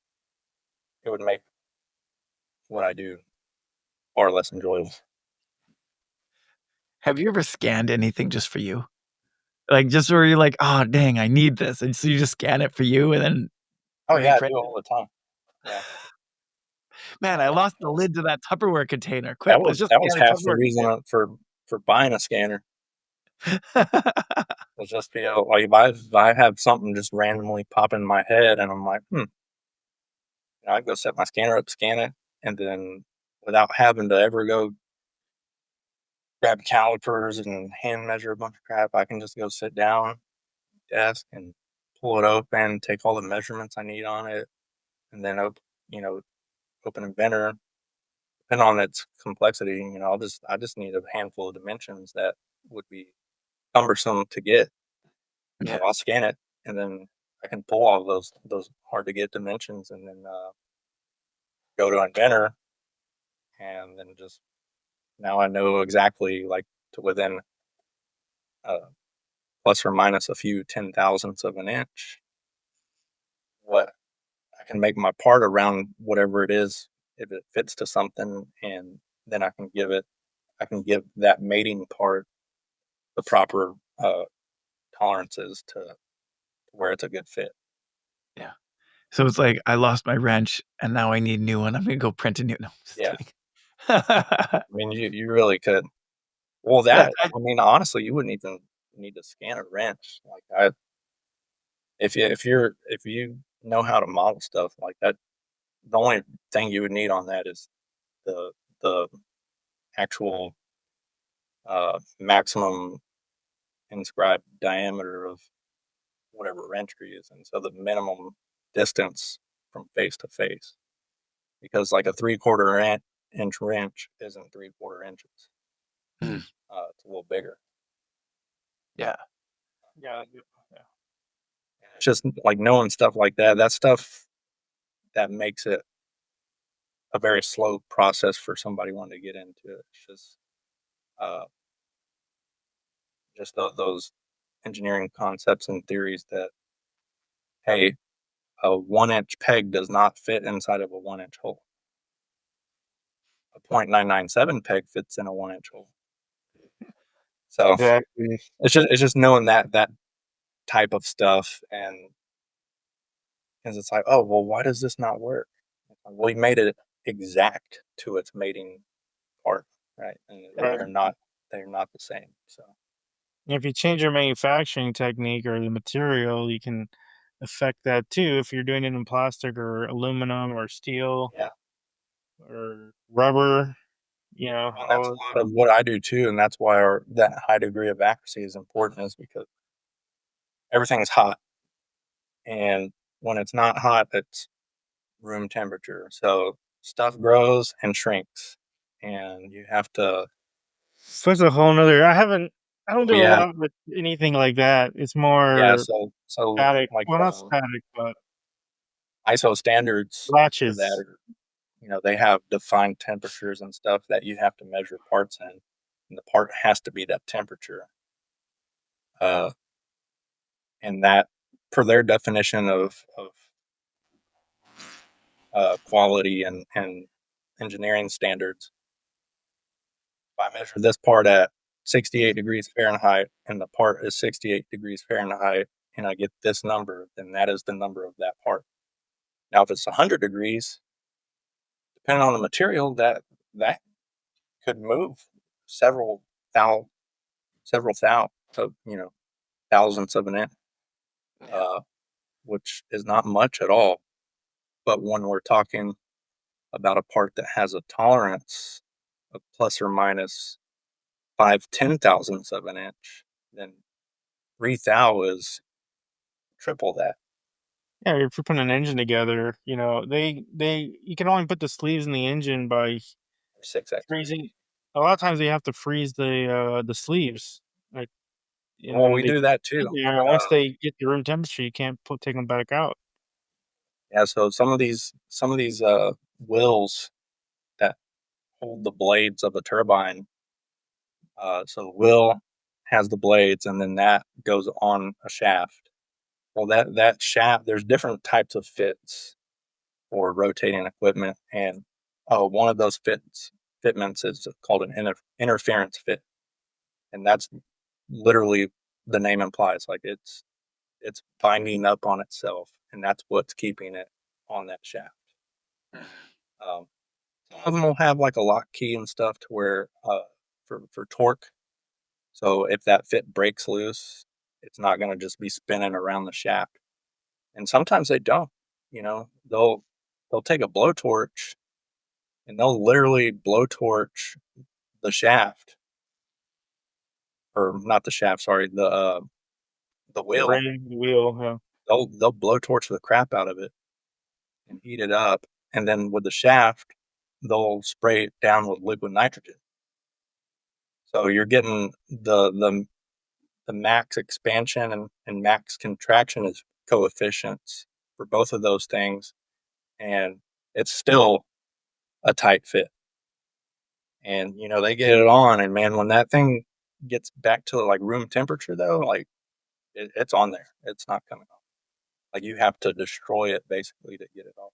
Speaker 3: it would make what I do far less enjoyable.
Speaker 1: Have you ever scanned anything just for you? Like, just where you're like, "Oh, dang, I need this," and so you just scan it for you and then
Speaker 3: Oh yeah, I
Speaker 1: reprint
Speaker 3: do
Speaker 1: it?
Speaker 3: all the time. Yeah,
Speaker 1: "Man, I lost the lid to that Tupperware container.
Speaker 3: that
Speaker 1: Quick, let's
Speaker 3: was
Speaker 1: just
Speaker 3: that was
Speaker 1: scan a
Speaker 3: half the
Speaker 1: Tupperware
Speaker 3: reason
Speaker 1: container."
Speaker 3: for buying a scanner. Was just be able, like if I have something just randomly pop in my head and I'm like, I go set my scanner up, scan it, and then without having to ever go grab calipers and hand measure a bunch of crap, I can just go sit down, desk, and pull it open, take all the measurements I need on it, and then you know, open Inventor. Depending on its complexity, I just need a handful of dimensions that would be cumbersome to get.
Speaker 1: Yeah.
Speaker 3: So I'll scan it, and then I can pull all of those hard to get dimensions, and then go to Inventor, and then just now I know exactly, like, to within uh, plus or minus a few 10 thousandths of an inch what I can make my part around whatever it is if it fits to something, and then I can give that mating part the proper tolerances to where it's a good fit.
Speaker 1: Yeah. So it's like, I lost my wrench, and now I need a new one. I'm gonna go print a new no, just
Speaker 3: Yeah,
Speaker 1: kidding.
Speaker 3: I mean, you really could. Well,
Speaker 1: That's
Speaker 3: that I mean, honestly, you wouldn't even need to scan a wrench. Like, if you know how to model stuff like that, the only thing you would need on that is the the actual maximum inscribed diameter of whatever wrench you're using. So the minimum distance from face to face. because like a 3/4 inch wrench isn't 3/4 inches.
Speaker 1: Mm.
Speaker 3: It's a little bigger.
Speaker 1: Yeah.
Speaker 2: Yeah.
Speaker 3: It's just like knowing stuff like that. That stuff that makes it a very slow process for somebody wanting to get into it. It's uh, just those engineering concepts and theories that, hey, a 1 inch peg does not fit inside of a 1 inch hole. A .997 peg fits in a 1 inch hole. So
Speaker 2: Exactly.
Speaker 3: it's just knowing that type of stuff, and because it's like, oh well, why does this not work? We made it exact to its mating part, right? And
Speaker 2: Right.
Speaker 3: they're not the same. So
Speaker 2: If you change your manufacturing technique or the material, you can affect that too. If you're doing it in plastic or aluminum or steel
Speaker 3: yeah,
Speaker 2: or rubber,
Speaker 3: and that's
Speaker 2: all
Speaker 3: a lot of what I do too, and that's why that high degree of accuracy is important, is because everything's hot, and when it's not hot, it's room temperature. So stuff grows and shrinks, and you have to.
Speaker 2: that's a whole nother. I don't do a
Speaker 3: Yeah,
Speaker 2: lot with anything like that. It's
Speaker 3: yeah.
Speaker 2: more
Speaker 3: So
Speaker 2: static.
Speaker 3: like
Speaker 2: Well, not static, but
Speaker 3: ISO standards for that
Speaker 2: latches.
Speaker 3: are, they have defined temperatures and stuff that you have to measure parts in, and the part has to be that temperature. Uh, and that, per their definition of quality and engineering standards, if I measure this part at 68 degrees Fahrenheit and the part is 68 degrees Fahrenheit, and I get this number, then that is the number of that part. Now, if it's 100 degrees, depending on the material, that could move several thou several thousandths of an inch,
Speaker 1: Yeah.
Speaker 3: uh, which is not much at all. But when we're talking about a part that has a tolerance of plus or minus 5/10,000ths of an inch, then 3 thou is triple that,
Speaker 2: Yeah, if you're putting an engine together, you can only put the sleeves in the engine by
Speaker 3: or 6x.
Speaker 2: freezing. A lot of times they have to freeze the sleeves, like, and
Speaker 3: Well,
Speaker 2: then
Speaker 3: we
Speaker 2: they
Speaker 3: do that too.
Speaker 2: once they get to room temperature, you can't take them back out.
Speaker 3: Yeah, so some of these wheels that hold the blades of a turbine. So the wheel has the blades, and then that goes on a shaft. Well, that shaft, there's different types of fits for rotating equipment, and one of those fitments is called an interference fit, and that's literally, the name implies, like it's binding up on itself, and that's what's keeping it on that shaft. Um, some of them will have like a lock key and stuff to where for torque. So if that fit breaks loose, it's not going to just be spinning around the shaft. And sometimes they don't. They'll take a blowtorch and they'll literally blowtorch the shaft, or not the shaft, sorry, the
Speaker 2: The
Speaker 3: wheel.
Speaker 2: raised wheel, yeah.
Speaker 3: They'll blowtorch the crap out of it and heat it up, and then with the shaft, they'll spray it down with liquid nitrogen. So you're getting the max expansion and max contraction is coefficients for both of those things, and it's still a tight fit. And they get it on, and man, when that thing gets back to like room temperature, though, like it's on there. It's not coming off. Like you have to destroy it basically to get it off,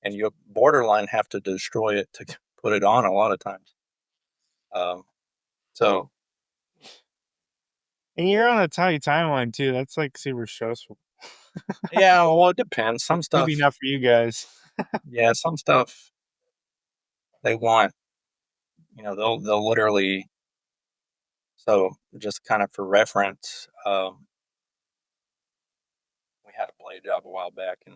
Speaker 3: and you borderline have to destroy it to put it on a lot of times. Um, so
Speaker 2: And you're on a tight timeline too. That's like super stressful.
Speaker 3: yeah, well, it depends. Some
Speaker 2: Maybe
Speaker 3: stuff,
Speaker 2: not for you guys.
Speaker 3: yeah, some stuff they want. They'll literally. So just kind of for reference, we had a blade job a while back, and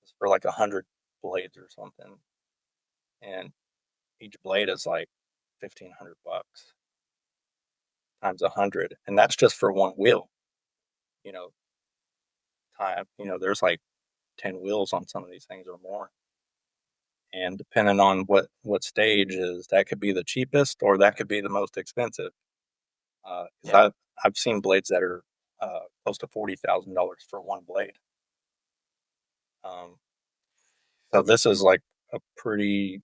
Speaker 3: it's for like 100 blades or something, and each blade is like $1,500 times 100, and that's just for one wheel. You know, there's like 10 wheels on some of these things or more. And depending on what stage is, that could be the cheapest or that could be the most expensive. Because
Speaker 1: Yeah.
Speaker 3: I've seen blades that are close to $40,000 for one blade. Um, so this is like a pretty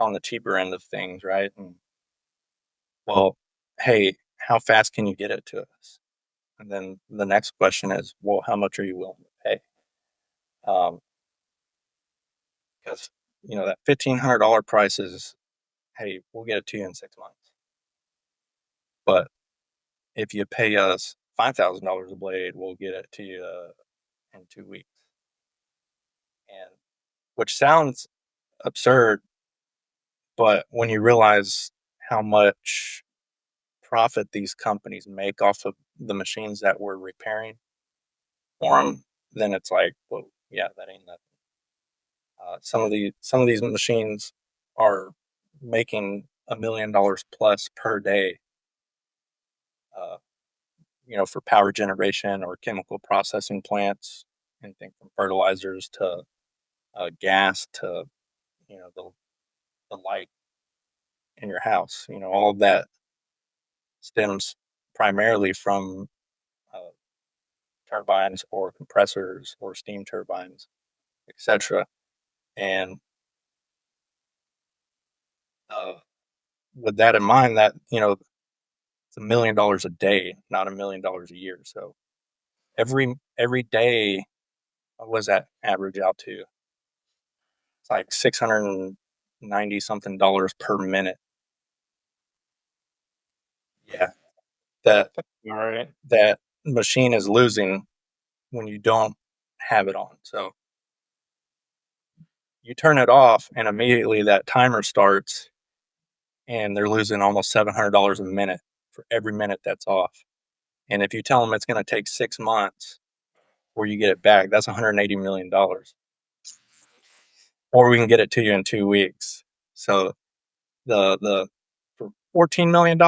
Speaker 3: on the cheaper end of things, right? And well, hey, how fast can you get it to us? And then the next question is, well, how much are you willing to pay? Because that $1,500 price is, hey, we'll get it to you in 6 months. But if you pay us $5,000 a blade, we'll get it to you in 2 weeks. And which sounds absurd, but when you realize how much profit these companies make off of the machines that we're repairing for them, then it's like, well, yeah, that ain't nothing. Some of these machines are making $1 million plus per day, uh, for power generation or chemical processing plants, anything from fertilizers to gas to the light in your house. All of that stems primarily from uh, turbines or compressors or steam turbines, etc. And uh, with that in mind, that it's $1 million a day, not $1 million a year. So every day, what was that average out to? It's like 690 something dollars per minute. Yeah, that
Speaker 2: All right.
Speaker 3: that machine is losing when you don't have it on. So you turn it off, and immediately that timer starts, and they're losing almost $700 a minute for every minute that's off. And if you tell them it's going to take 6 months before you get it back, that's $180 million. Or we can get it to you in 2 weeks. So the for $14 million,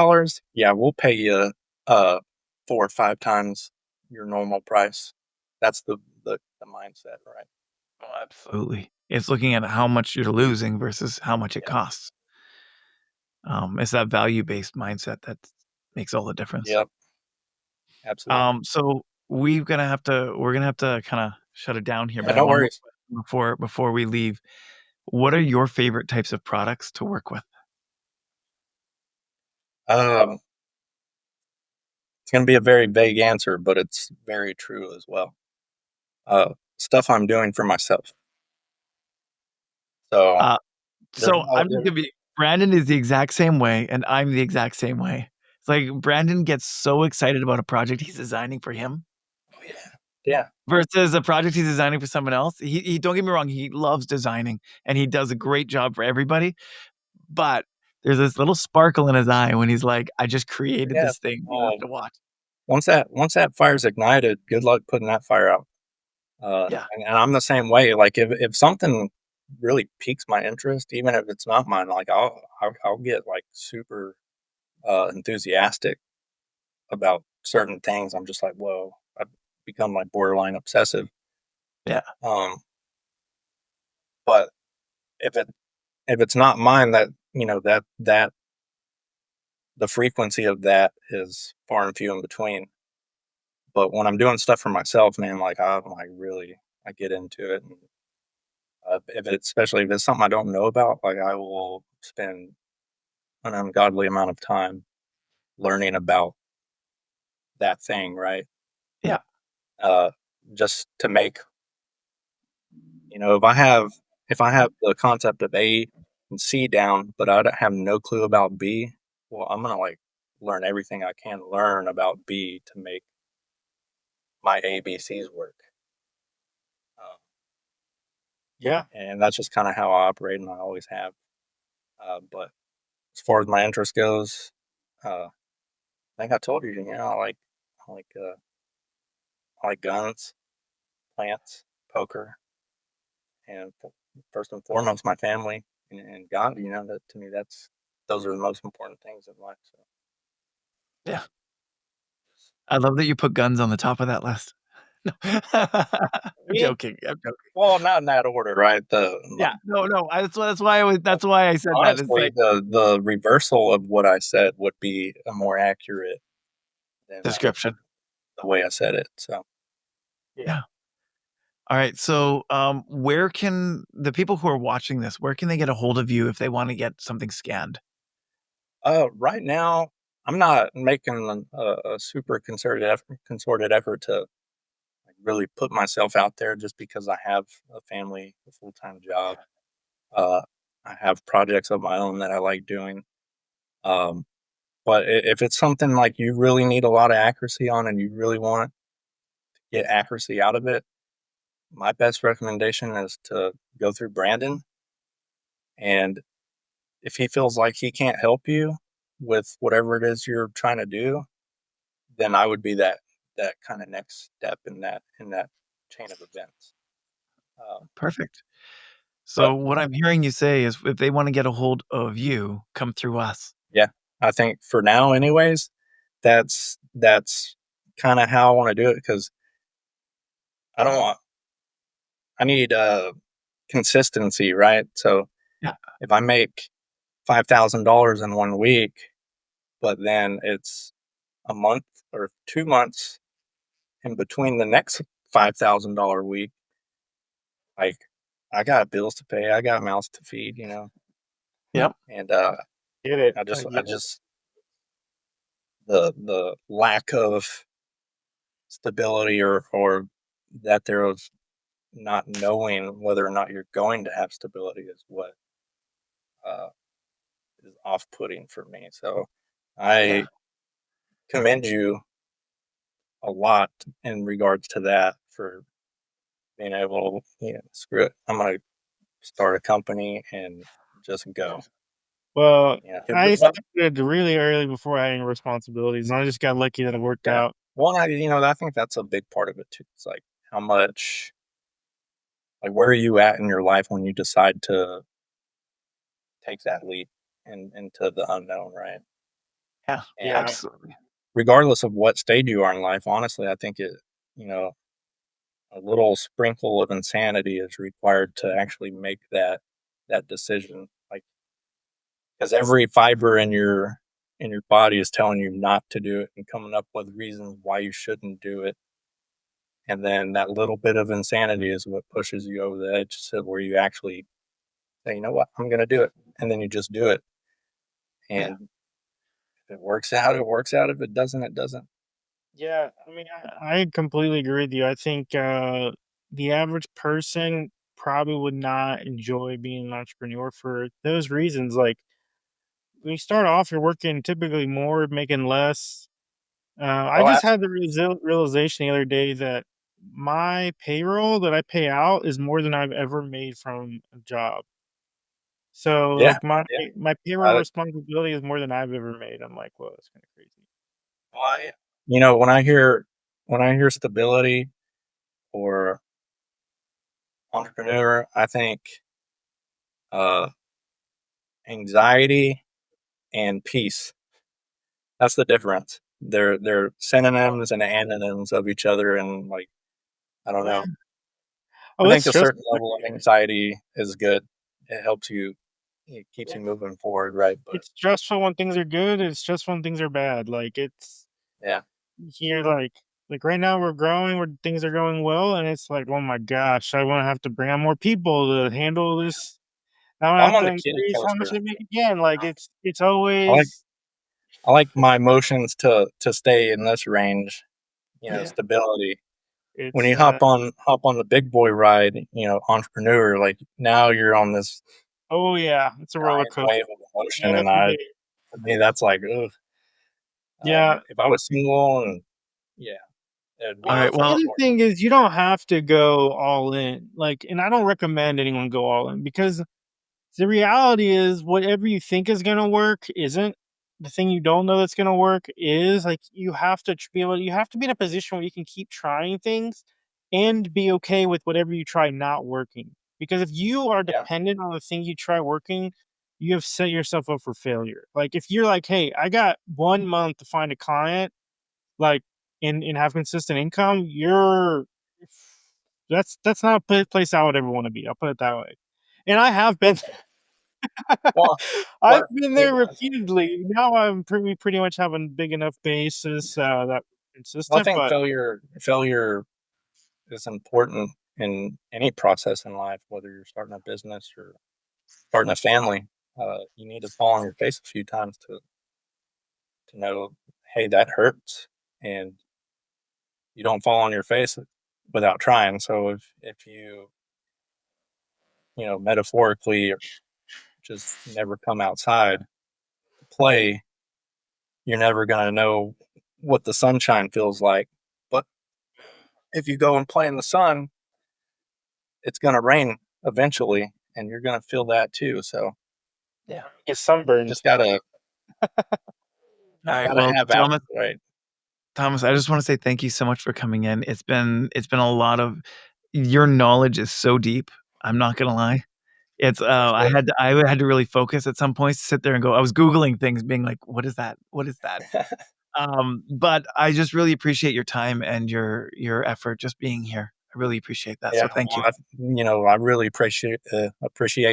Speaker 3: yeah, we'll pay you 4 or 5 times your normal price. That's the mindset, right?
Speaker 1: Oh, absolutely. It's looking at how much you're losing versus how much it
Speaker 3: Yeah.
Speaker 1: costs. It's that value-based mindset that makes all the difference.
Speaker 3: Yep. Absolutely.
Speaker 1: So we're gonna have to kind of shut it down here,
Speaker 3: Yeah.
Speaker 1: but I have
Speaker 3: No
Speaker 1: one more
Speaker 3: worries.
Speaker 1: question before we leave. What are your favorite types of products to work with?
Speaker 3: Um, it's going to be a very vague answer, but it's very true as well. Stuff I'm doing for myself. So
Speaker 1: Uh,
Speaker 3: there's
Speaker 1: so
Speaker 3: no,
Speaker 1: I'm just
Speaker 3: there,
Speaker 1: gonna be Brandon is the exact same way, and I'm the exact same way. It's like Brandon gets so excited about a project he's designing for him
Speaker 3: oh, yeah, yeah,
Speaker 1: versus a project he's designing for someone else. He don't get me wrong, he loves designing and he does a great job for everybody. But there's this little sparkle in his eye when he's like, "I just created
Speaker 3: yeah.
Speaker 1: this thing you have
Speaker 3: Oh,
Speaker 1: to watch."
Speaker 3: once that fire's ignited, good luck putting that fire out.
Speaker 1: Yeah,
Speaker 3: And I'm the same way. Like if something really piques my interest, even if it's not mine, like I'll get like super enthusiastic about certain things. I'm just like, whoa, I've become like borderline obsessive.
Speaker 1: yeah,
Speaker 3: Um, but if it's not mine, that the frequency of that is far and few in between. But when I'm doing stuff for myself, man, like I'm like really, I get into it. And, especially if it's something I don't know about, like I will spend an ungodly amount of time learning about that thing, right?
Speaker 1: yeah,
Speaker 3: Uh, just to make, if I have the concept of A and C down, but I don't have no clue about B, well, I'm gonna like learn everything I can learn about B to make my ABCs work. Um,
Speaker 2: Yeah.
Speaker 3: and that's just kind of how I operate, and I always have. But as far as my interest goes, I think I told you, I like, uh, I like guns, plants, poker, and first and foremost, my family and God. That to me, those are the most important things in life.
Speaker 1: yeah. I love that you put guns on the top of that list. I'm
Speaker 3: Yeah.
Speaker 1: joking, I'm joking.
Speaker 3: Well, not in that order, right?
Speaker 1: Yeah, no, no, that's why I said that. It's
Speaker 3: Honestly,
Speaker 1: like
Speaker 3: the reversal of what I said would be a more accurate than
Speaker 1: description.
Speaker 3: the way I said it. So,
Speaker 1: Yeah. Alright, so, where can the people who are watching this, where can they get a hold of you if they wanna get something scanned?
Speaker 3: right now, I'm not making a super concerted effort to like, really put myself out there just because I have a family, a full time job. Uh, I have projects of my own that I like doing. Um, but if it's something like you really need a lot of accuracy on and you really want to get accuracy out of it, my best recommendation is to go through Brandon. And if he feels like he can't help you with whatever it is you're trying to do, then I would be that kind of next step in that chain of events. Um,
Speaker 1: Perfect.
Speaker 3: but
Speaker 1: So, what I'm hearing you say is if they wanna get a hold of you, come through us.
Speaker 3: yeah, I think for now, anyways, that's kind of how I want to do it because I don't want I need consistency, right? So
Speaker 1: Yeah.
Speaker 3: if I make $5,000 in 1 week, but then it's a month or 2 months in between the next $5,000 week, like I got bills to pay, I got mouths to feed,
Speaker 1: Yep.
Speaker 3: and
Speaker 2: Get it.
Speaker 3: I just the lack of stability or that there was not knowing whether or not you're going to have stability is what uh, is off-putting for me. So
Speaker 1: Yeah.
Speaker 3: I commend you a lot in regards to that for being able, screw it, I'm gonna start a company and just go.
Speaker 2: Well,
Speaker 3: Yeah,
Speaker 2: I started really early before I had any responsibilities, and I just got lucky that it worked
Speaker 3: yeah.
Speaker 2: out.
Speaker 3: Well, I think that's a big part of it too. It's like how much, like, where are you at in your life when you decide to take that leap into the unknown, right?
Speaker 1: Yeah,
Speaker 3: And
Speaker 2: Yeah.
Speaker 1: absolutely.
Speaker 3: regardless of what stage you are in life, honestly, I think you know, a little sprinkle of insanity is required to actually make that decision. Like, because every fiber in your body is telling you not to do it and coming up with reasons why you shouldn't do it. And then that little bit of insanity is what pushes you over the edge to where you actually say, you know what, I'm going to do it. And then you just do it.
Speaker 1: Yeah.
Speaker 3: And if it works out, it works out. If it doesn't, it doesn't.
Speaker 2: Yeah, I mean, I completely agree with you. I think the average person probably would not enjoy being an entrepreneur for those reasons. Like, when you start off, you're working typically more, making less. I
Speaker 3: Oh,
Speaker 2: just had the
Speaker 3: absolutely.
Speaker 2: realization the other day that my payroll that I pay out is more than I've ever made from a job. So,
Speaker 3: Yeah.
Speaker 2: like, my
Speaker 3: Yeah.
Speaker 2: my payroll
Speaker 3: Uh,
Speaker 2: responsibility is more than I've ever made. I'm like, "Whoa, that's kinda crazy."
Speaker 3: why? When I hear stability or entrepreneur, I think uh, anxiety and peace. That's the difference. They're synonyms and antonyms of each other, and like I don't
Speaker 2: Oh, yeah.
Speaker 3: know. I
Speaker 2: Oh, it's
Speaker 3: think a
Speaker 2: just
Speaker 3: certain level of anxiety is good. It helps you. It keeps
Speaker 2: yeah,
Speaker 3: you moving forward, right? But
Speaker 2: it's stressful when things are good, it's just when things are bad. Like, it's
Speaker 3: yeah,
Speaker 2: here, like, right now we're growing, where things are going well, and it's like, "Oh my gosh, I wanna have to bring on more people to handle this. I wanna
Speaker 3: I'm
Speaker 2: have
Speaker 3: on
Speaker 2: to
Speaker 3: the kiddie
Speaker 2: increase how much
Speaker 3: coaster.
Speaker 2: I make again."
Speaker 3: You
Speaker 2: Like,
Speaker 3: know,
Speaker 2: it's
Speaker 3: I like
Speaker 2: always
Speaker 3: I like my emotions to stay in this range.
Speaker 2: yeah,
Speaker 3: Stability. When
Speaker 2: it's,
Speaker 3: you hop on the big boy ride, entrepreneur, like now you're on this
Speaker 2: oh, yeah, it's a roller
Speaker 3: giant
Speaker 2: coaster.
Speaker 3: wave of emotion,
Speaker 2: Yes,
Speaker 3: and
Speaker 2: it is.
Speaker 3: for me, that's like, ugh.
Speaker 2: Yeah.
Speaker 3: If I was single and yeah, it'd be
Speaker 2: Well,
Speaker 1: Alright,
Speaker 2: the
Speaker 3: much
Speaker 1: well,
Speaker 2: other
Speaker 3: more.
Speaker 2: thing is you don't have to go all in, like, and I don't recommend anyone go all in because the reality is whatever you think is gonna work isn't. The thing you don't know that's gonna work is, like, you have to you have to be in a position where you can keep trying things and be okay with whatever you try not working. Because if you are
Speaker 3: Yeah,
Speaker 2: dependent on the thing you try working, you have set yourself up for failure. Like, if you're like, "Hey, I got 1 month to find a client," like, and have consistent income, you're That's not a place I would ever want to be. I'll put it that way. And I have been
Speaker 3: Well,
Speaker 2: I've
Speaker 3: what
Speaker 2: been
Speaker 3: you
Speaker 2: there repeatedly. Now I'm pretty much have a big enough basis that
Speaker 3: well, I
Speaker 2: consistent,
Speaker 3: think
Speaker 2: but
Speaker 3: failure is important in any process in life, whether you're starting a business or starting a family. You need to fall on your face a few times to know, hey, that hurts, and you don't fall on your face without trying. So if metaphorically just never come outside to play, you're never gonna know what the sunshine feels like. But if you go and play in the sun, it's gonna rain eventually, and you're gonna feel that too. So
Speaker 1: Yeah.
Speaker 2: get sunburned.
Speaker 3: just
Speaker 1: All right.
Speaker 3: gotta
Speaker 1: Well,
Speaker 3: have out
Speaker 1: Thomas,
Speaker 3: right.
Speaker 1: I just want to say thank you so much for coming in. It's been a lot of your knowledge is so deep. I'm not gonna lie. It's I
Speaker 3: Appreciate
Speaker 1: had to, I had to really focus at some points to sit there and go. I was googling things, being like, "What is that? What is that?"
Speaker 3: it.
Speaker 1: But I just really appreciate your time and your effort just being here. I really appreciate that. So
Speaker 3: Yeah,
Speaker 1: thank
Speaker 3: well,
Speaker 1: you.
Speaker 3: I really appreciate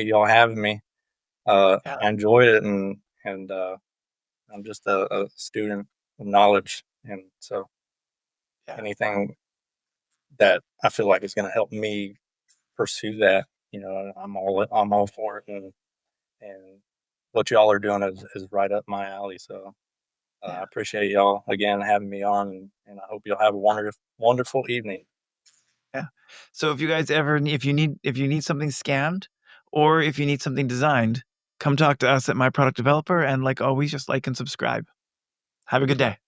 Speaker 3: y'all having me.
Speaker 1: Yeah,
Speaker 3: I enjoyed it, and I'm just a student of knowledge, and so
Speaker 1: yeah,
Speaker 3: anything that I feel like is going to help me pursue that, I'm all for it, and what y'all are doing is right up my alley. So I
Speaker 1: yeah.
Speaker 3: appreciate y'all again having me on, and I hope you'll have a wonderful evening.
Speaker 1: Yeah. So if you guys ever if you need something scanned or if you need something designed, come talk to us at My Product Developer, and like always, just like and subscribe. Have a good day.